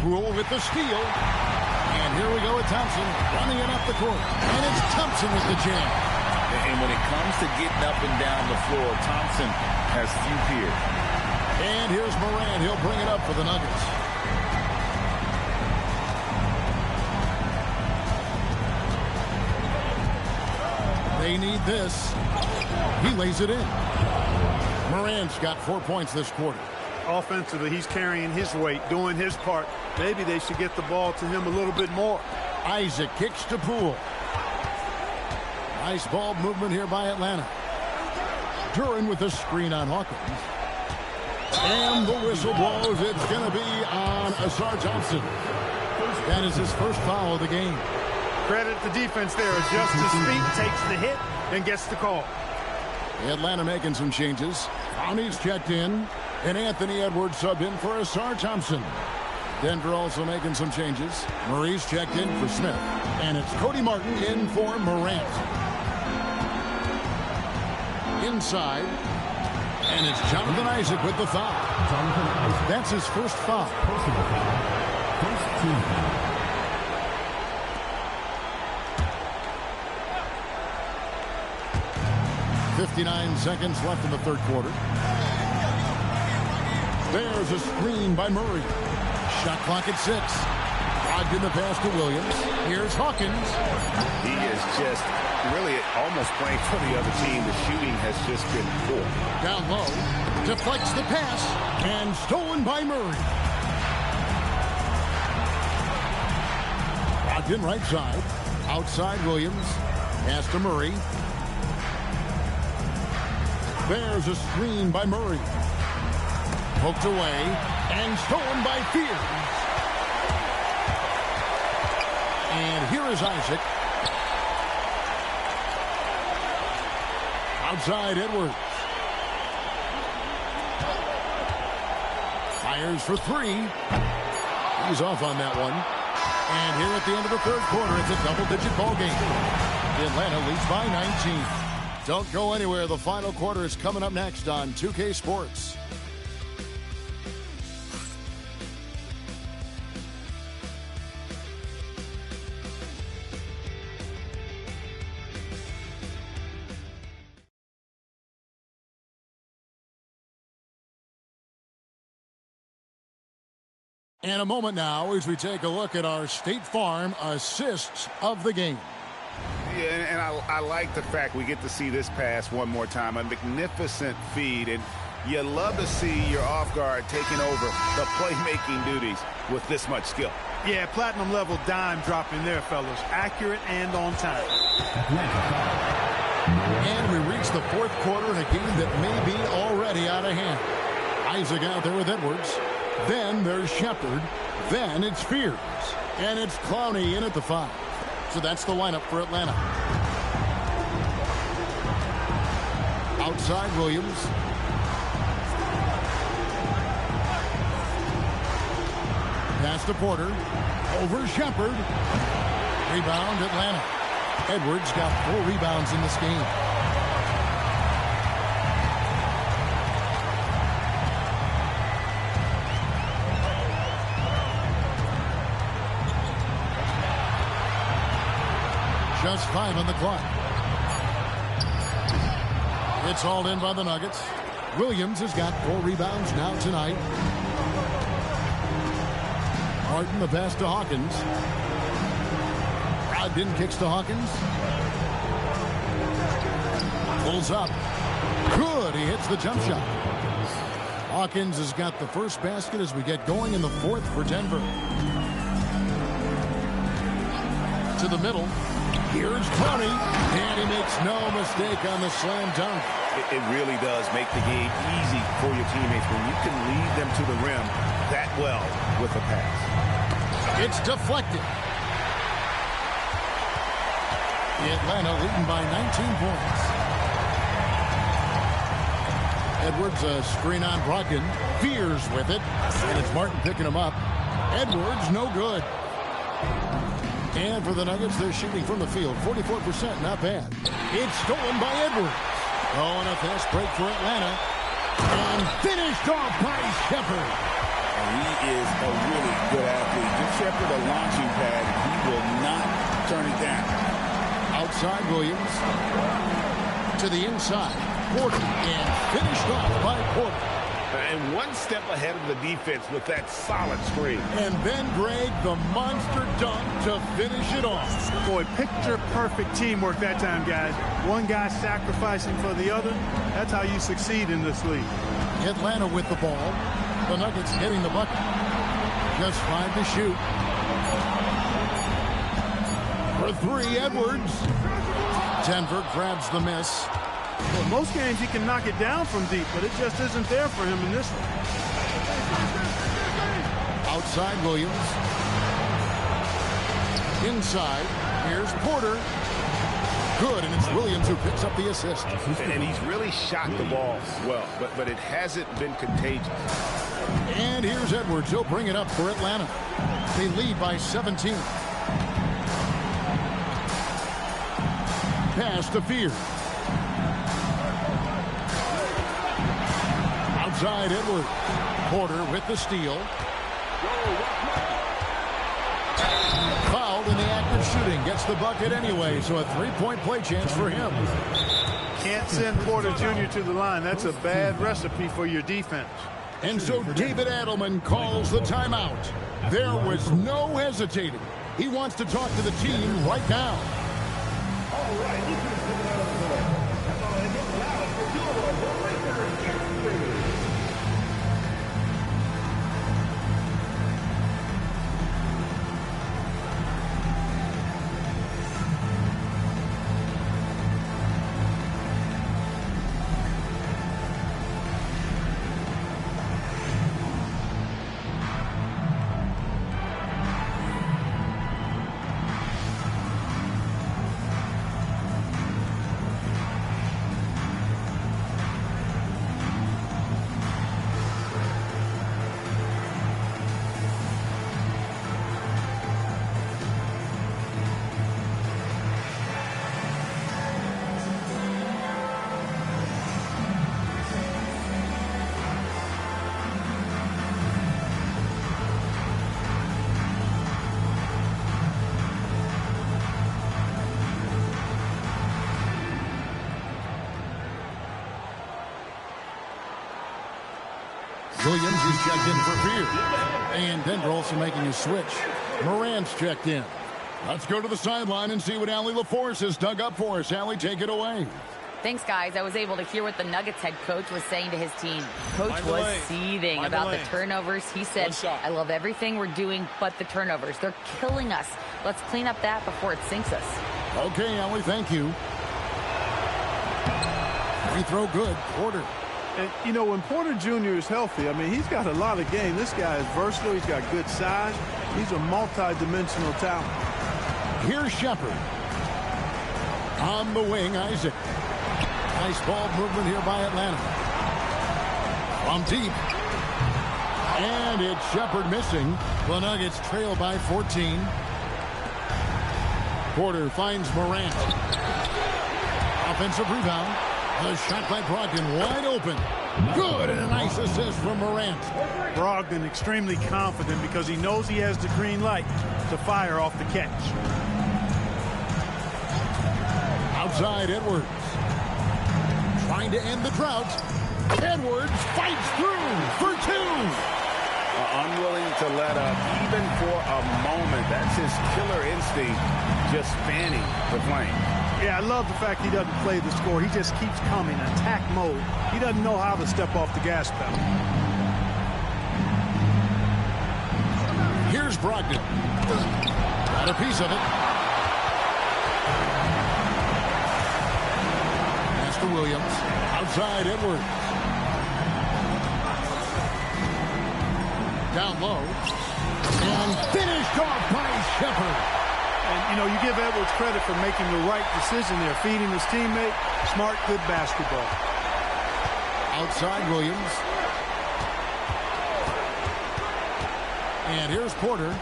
S1: Poole with the steal. And here we go with Thompson running it up the court. And it's Thompson with the jam.
S7: And when it comes to getting up and down the floor, Thompson has few peers.
S1: And here's Morant. He'll bring it up for the Nuggets. They need this. He lays it in. Morant's got 4 points this quarter.
S4: Offensively, he's carrying his weight, doing his part. Maybe they should get the ball to him a little bit more.
S1: Isaac kicks to Poole. Nice ball movement here by Atlanta. Duran with a screen on Hawkins. And the whistle blows. It's going to be on Asar Thompson. That is his first foul of the game.
S4: Credit the defense there. Adjusts his feet, takes the hit, and gets the call.
S1: Atlanta making some changes. Connie's checked in. And Anthony Edwards subbed in for Asar Thompson. Denver also making some changes. Murray's checked in for Smith. And it's Cody Martin in for Morant. Inside. And it's Jonathan Isaac with the foul. That's his first foul. First team foul. 59 seconds left in the third quarter. There's a screen by Murray. Shot clock at 6. Brogdon the pass to Williams. Here's Hawkins.
S6: He is just really almost playing for the other team. The shooting has just been poor.
S1: Down low. Deflects the pass. And stolen by Murray. Brogdon right side. Outside Williams. Pass to Murray. There's a screen by Murray. Poked away and stolen by Fears. And here is Isaac. Outside Edwards. Fires for 3. He's off on that one. And here at the end of the third quarter, it's a double-digit ball game. Atlanta leads by 19. Don't go anywhere. The final quarter is coming up next on 2K Sports. And a moment now as we take a look at our State Farm assists of the game.
S6: Yeah, and I like the fact we get to see this pass one more time. A magnificent feed, and you love to see your off guard taking over the playmaking duties with this much skill.
S4: Yeah, platinum level dime dropping there, fellas. Accurate and on time.
S1: And we reach the fourth quarter in a game that may be already out of hand. Isaac out there with Edwards. Then there's Shepard. Then it's Fears. And it's Clowney in at the 5. So that's the lineup for Atlanta. Outside Williams. Pass to Porter. Over Shepard. Rebound Atlanta. Edwards got 4 rebounds in this game. Just 5 on the clock. It's hauled in by the Nuggets. Williams has got 4 rebounds now tonight. Martin the pass to Hawkins. Brogdon kicks to Hawkins. Pulls up. Good. He hits the jump shot. Hawkins has got the first basket as we get going in the 4th for Denver. To the middle. Here's Clowney. And he makes no mistake on the slam dunk.
S6: It really does make the game easy for your teammates when you can lead them to the rim that well with a pass.
S1: It's deflected. Atlanta leading by 19 points. Edwards a screen on Brogdon. Fears with it. And it's Martin picking him up. Edwards no good. And for the Nuggets, they're shooting from the field. 44%, not bad. It's stolen by Edwards. Oh, and a fast break for Atlanta. And finished off by Shepard.
S7: He is a really good athlete. Give Shepard a launching pad, and he will not turn it down.
S1: Outside Williams. To the inside. Porter. And finished off by Porter.
S2: And one step ahead of the defense with that solid screen.
S1: And then Greg, the monster dunk to finish it off.
S4: Boy, picture-perfect teamwork that time, guys. One guy sacrificing for the other. That's how you succeed in this league.
S1: Atlanta with the ball. The Nuggets getting the bucket. Just 5 to shoot. For 3, Edwards. Denver grabs the miss.
S4: Well, most games he can knock it down from deep, but it just isn't there for him in this one.
S1: Outside Williams. Inside. Here's Porter. Good, and it's Williams who picks up the assist.
S2: And he's really shot the ball well, but it hasn't been contagious.
S1: And here's Edwards. He'll bring it up for Atlanta. They lead by 17. Pass to Fears. Outside Edwards. Porter with the steal. Fouled in the act of shooting. Gets the bucket anyway, so a 3-point play chance for him.
S4: Can't send Porter Jr. to the line. That's a bad recipe for your defense.
S1: And so David Adelman calls the timeout. There was no hesitating. He wants to talk to the team right now.
S5: All right.
S1: Williams is checked in for Fears. And Denver also making a switch. Morant's checked in. Let's go to the sideline and see what Allie LaForce has dug up for us. Allie, take it away.
S3: Thanks, guys. I was able to hear what the Nuggets head coach was saying to his team. Coach was seething about the turnovers. He said, I love everything we're doing but the turnovers. They're killing us. Let's clean up that before it sinks us.
S1: Okay, Ellie, thank you. Free throw good. Porter.
S4: And, you know, when Porter Jr. is healthy, I mean, he's got a lot of game. This guy is versatile. He's got good size. He's a multi-dimensional talent.
S1: Here's Shepard. On the wing, Isaac. Nice ball movement here by Atlanta. From deep. And it's Shepard missing. The Nuggets trail by 14. Porter finds Morant. Offensive rebound. A shot by Brogdon, wide open. Good, and a nice assist from Morant.
S4: Brogdon extremely confident because he knows he has the green light to fire off the catch.
S1: Outside, Edwards. Trying to end the drought. Edwards fights through for two.
S6: Unwilling to let up, even for a moment. That's his killer instinct, just fanning the flame.
S4: Yeah, I love the fact he doesn't play the score. He just keeps coming, attack mode. He doesn't know how to step off the gas pedal.
S1: Here's Brogdon. Got a piece of it. Pass to Williams. Outside, Edwards. Down low. And finished off by Shepard.
S4: And, you know, you give Edwards credit for making the right decision there, feeding his teammate. Smart, good basketball.
S1: Outside, Williams. And here's Porter.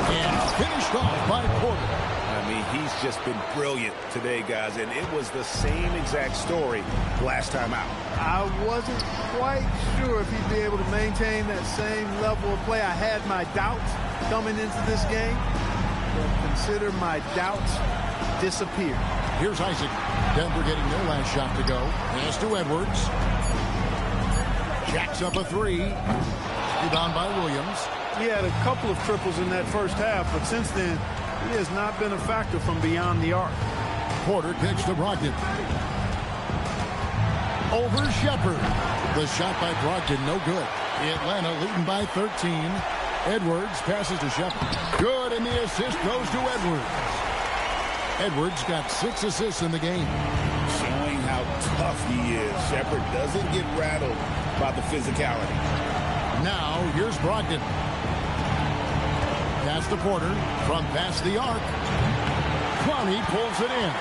S1: And finished off by Porter.
S6: I mean, he's just been brilliant today, guys, and it was the same exact story last time out.
S4: I wasn't quite sure if he'd be able to maintain that same level of play. I had my doubts coming into this game, but consider my doubts disappear.
S1: Here's Isaac. Denver getting their last shot to go. Pass to Edwards. Jacks up a three. Rebound by Williams.
S4: He had a couple of triples in that first half, but since then, he has not been a factor from beyond the arc.
S1: Porter kicks to Brogdon. Over Shepard. The shot by Brogdon, no good. Atlanta leading by 13. Edwards passes to Shepard. Good, and the assist goes to Edwards. Edwards got 6 assists in the game.
S7: Showing how tough he is. Shepard doesn't get rattled by the physicality.
S1: Now, here's Brogdon. Pass to Porter from past the arc. Clowney pulls it in.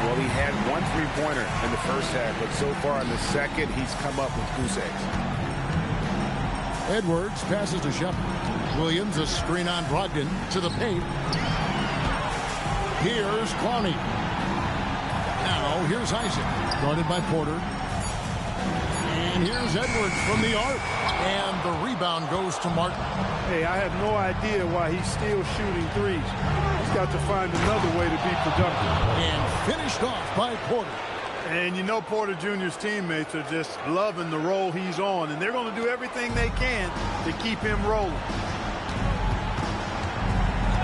S6: Well, he had one three-pointer in the first half, but so far in the second, he's come up with goose eggs.
S1: Edwards passes to Shepard. Williams, a screen on Brogdon to the paint. Here's Clowney. Now, here's Isaac, guarded by Porter. And here's Edwards from the arc. And the rebound goes to Martin.
S4: Hey, I have no idea why he's still shooting threes. He's got to find another way to be productive.
S1: And finished off by Porter.
S4: And you know Porter Jr.'s teammates are just loving the role he's on, and they're going to do everything they can to keep him rolling.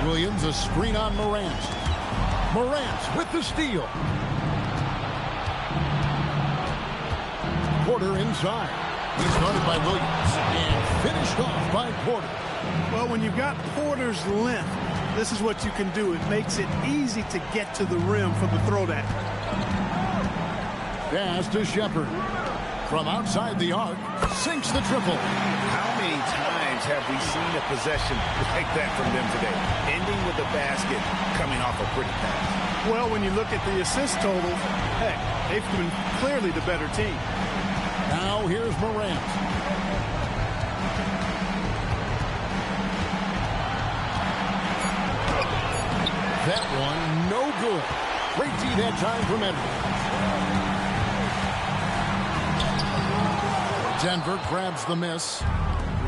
S1: Williams, a screen on Morant. Morant with the steal. Porter inside. He's guarded by Williams and finished off by Porter.
S4: Well, when you've got Porter's length, this is what you can do. It makes it easy to get to the rim for the throwdown.
S1: Pass to Shepard. From outside the arc, sinks the triple.
S6: How many times have we seen a possession like that from them today? Ending with the basket, coming off a pretty pass.
S4: Well, when you look at the assist totals, hey, they've been clearly the better team.
S1: Now here's Morant. That one, no good. Great D that time from Edwards. Denver grabs the miss.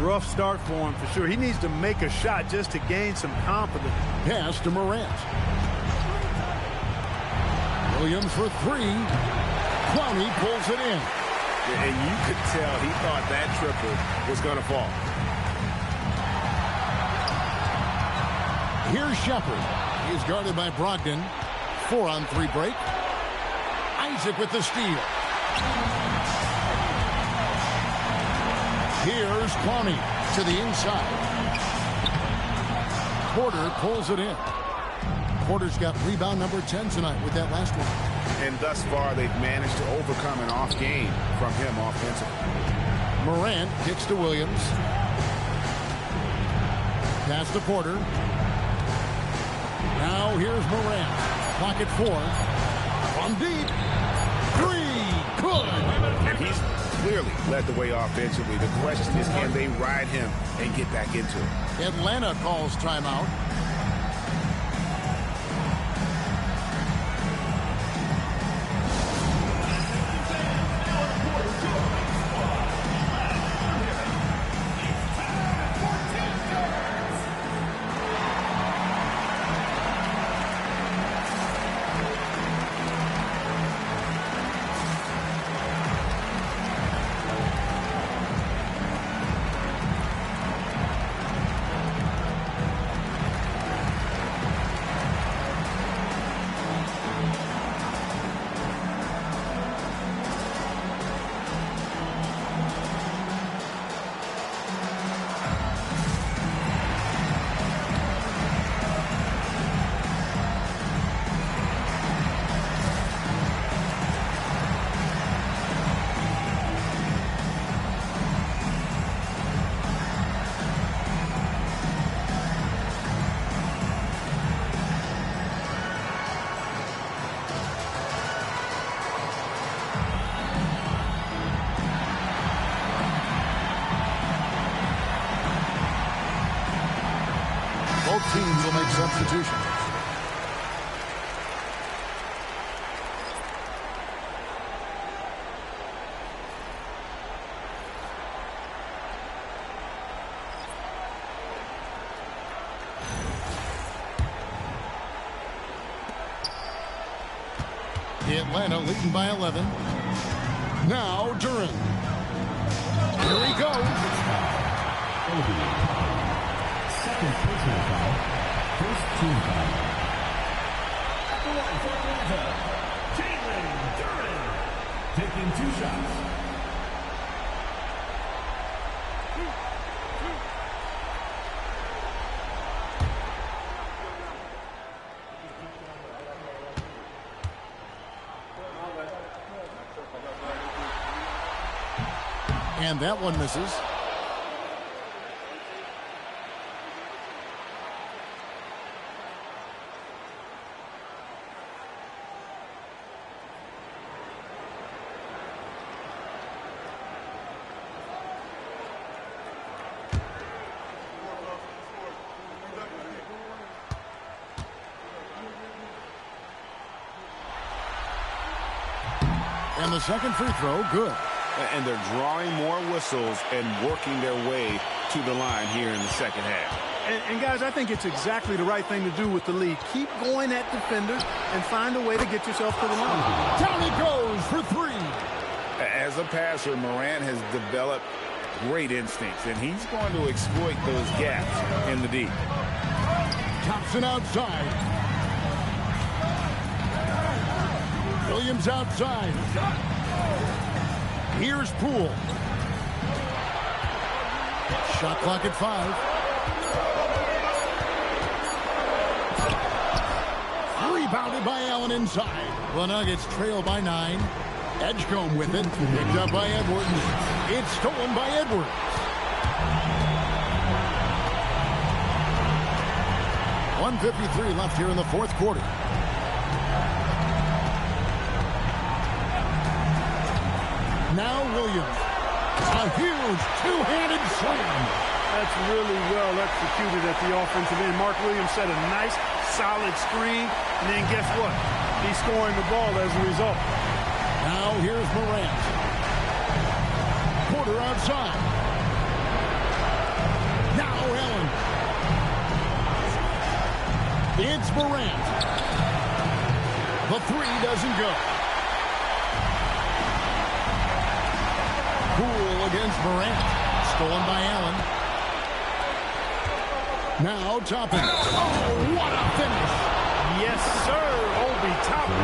S4: Rough start for him for sure. He needs to make a shot just to gain some confidence.
S1: Pass to Morant. Williams for three. Clowney pulls it in.
S6: And you could tell he thought that triple was going to fall.
S1: Here's Shepard. He's guarded by Brogdon. 4-on-3 break. Isaac with the steal. Here's Clowney to the inside. Porter pulls it in. Porter's got rebound number 10 tonight with that last one.
S6: And thus far, they've managed to overcome an off game from him offensively.
S1: Morant kicks to Williams. Pass to Porter. Now here's Morant. Pocket 4. From deep. 3. Good.
S6: And he's clearly led the way offensively. The question is, can they ride him and get back into it?
S1: Atlanta calls timeout. Both teams will make substitutions. Atlanta leading by 11. Now Duran. Here he goes.
S11: Second personal foul. First team foul. At the line for Atlanta, Jalen Duran. Taking 2 shots.
S1: And that one misses. And the second free throw, good.
S6: And they're drawing more whistles and working their way to the line here in the second half.
S4: And guys, I think it's exactly the right thing to do with the lead. Keep going at defenders and find a way to get yourself to the line.
S1: Down he goes for 3.
S6: As a passer, Morant has developed great instincts, and he's going to exploit those gaps in the deep.
S1: Thompson outside. Williams outside. Here's Poole. Shot clock at 5. Rebounded by Allen inside. The Nuggets trail by 9. Edgecombe with it. Picked up by Edwards. It's stolen by Edwards. .153 left here in the fourth quarter. Now Williams. A huge two-handed slam.
S4: That's really well executed at the offensive end. Mark Williams set a nice, solid screen, and then guess what? He's scoring the ball as a result.
S1: Now here's Morant. Porter outside. Now Allen. It's Morant. The 3 doesn't go. Poole against Morant. Stolen by Allen. Now Toppin. Oh, what a finish.
S4: Yes, sir. Obi Toppin.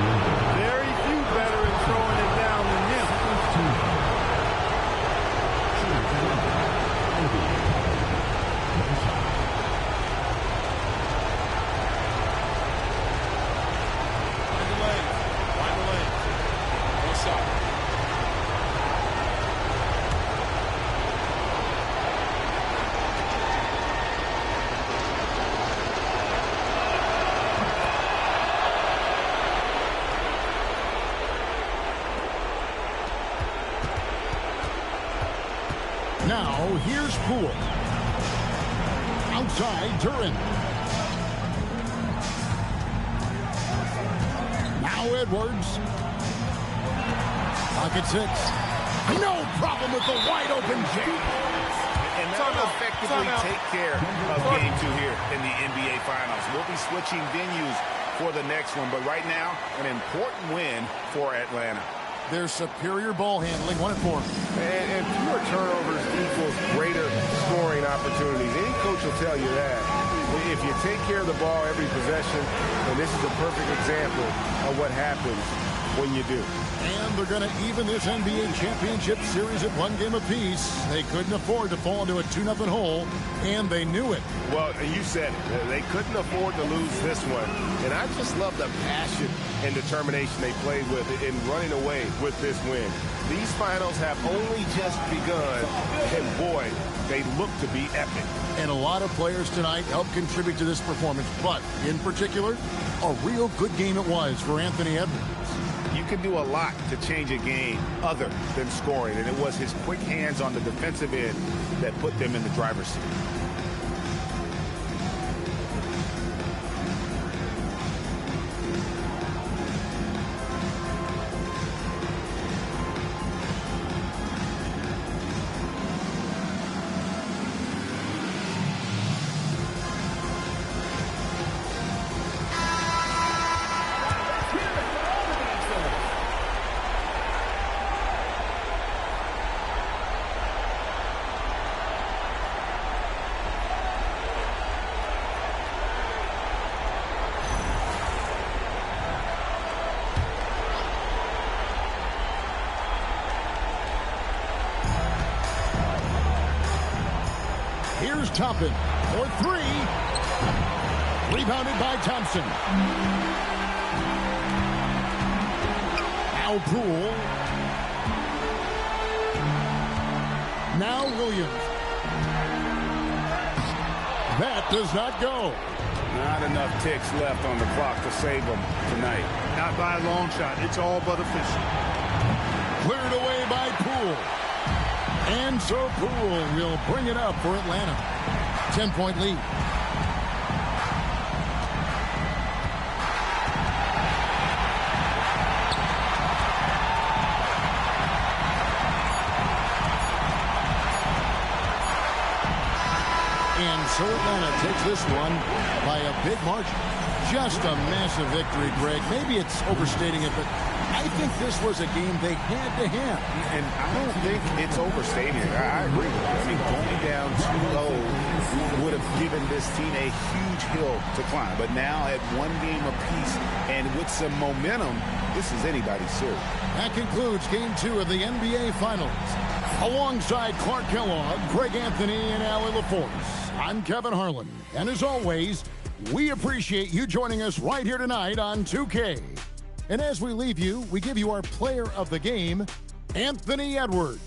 S4: Very few better at throwing it down than him.
S1: Now, here's Poole. Outside, Duran. Now Edwards. Pocket 6. No problem with the wide open James.
S6: And that will effectively take care of game 2 here in the NBA Finals. We'll be switching venues for the next one, but right now, an important win for Atlanta.
S1: Their superior ball handling, 1 and 4.
S2: And fewer turnovers equals greater scoring opportunities. Any coach will tell you that. If you take care of the ball every possession, and this is a perfect example of what happens when you do.
S1: And they're going to even this NBA championship series at 1 game apiece. They couldn't afford to fall into a 2-0 hole, and they knew it.
S2: Well, you said it. They couldn't afford to lose this one. And I just love the passion and determination they played with in running away with this win. These finals have only just begun, and boy, they look to be epic.
S1: And a lot of players tonight helped contribute to this performance, but in particular, a real good game it was for Anthony Edwards.
S6: You can do a lot to change a game other than scoring, and it was his quick hands on the defensive end that put them in the driver's seat.
S1: Here's Toppin for 3. Rebounded by Thompson. Now Poole. Now Williams. That does not go.
S6: Not enough ticks left on the clock to save them tonight.
S4: Not by a long shot. It's all but official.
S1: Cleared away by Poole. And so Poole will bring it up for Atlanta. 10-point lead. And so Atlanta takes this one by a big margin. Just a massive victory, Greg. Maybe it's overstating it, but I think this was a game they had to have.
S6: And I don't think it's overstating it. I agree with you. I mean, going down 2-0 would have given this team a huge hill to climb. But now at 1 game apiece and with some momentum, this is anybody's series.
S1: That concludes Game 2 of the NBA Finals. Alongside Clark Kellogg, Greg Anthony, and Allie LaForce, I'm Kevin Harlan. And as always, we appreciate you joining us right here tonight on 2K. And as we leave you, we give you our player of the game, Anthony Edwards.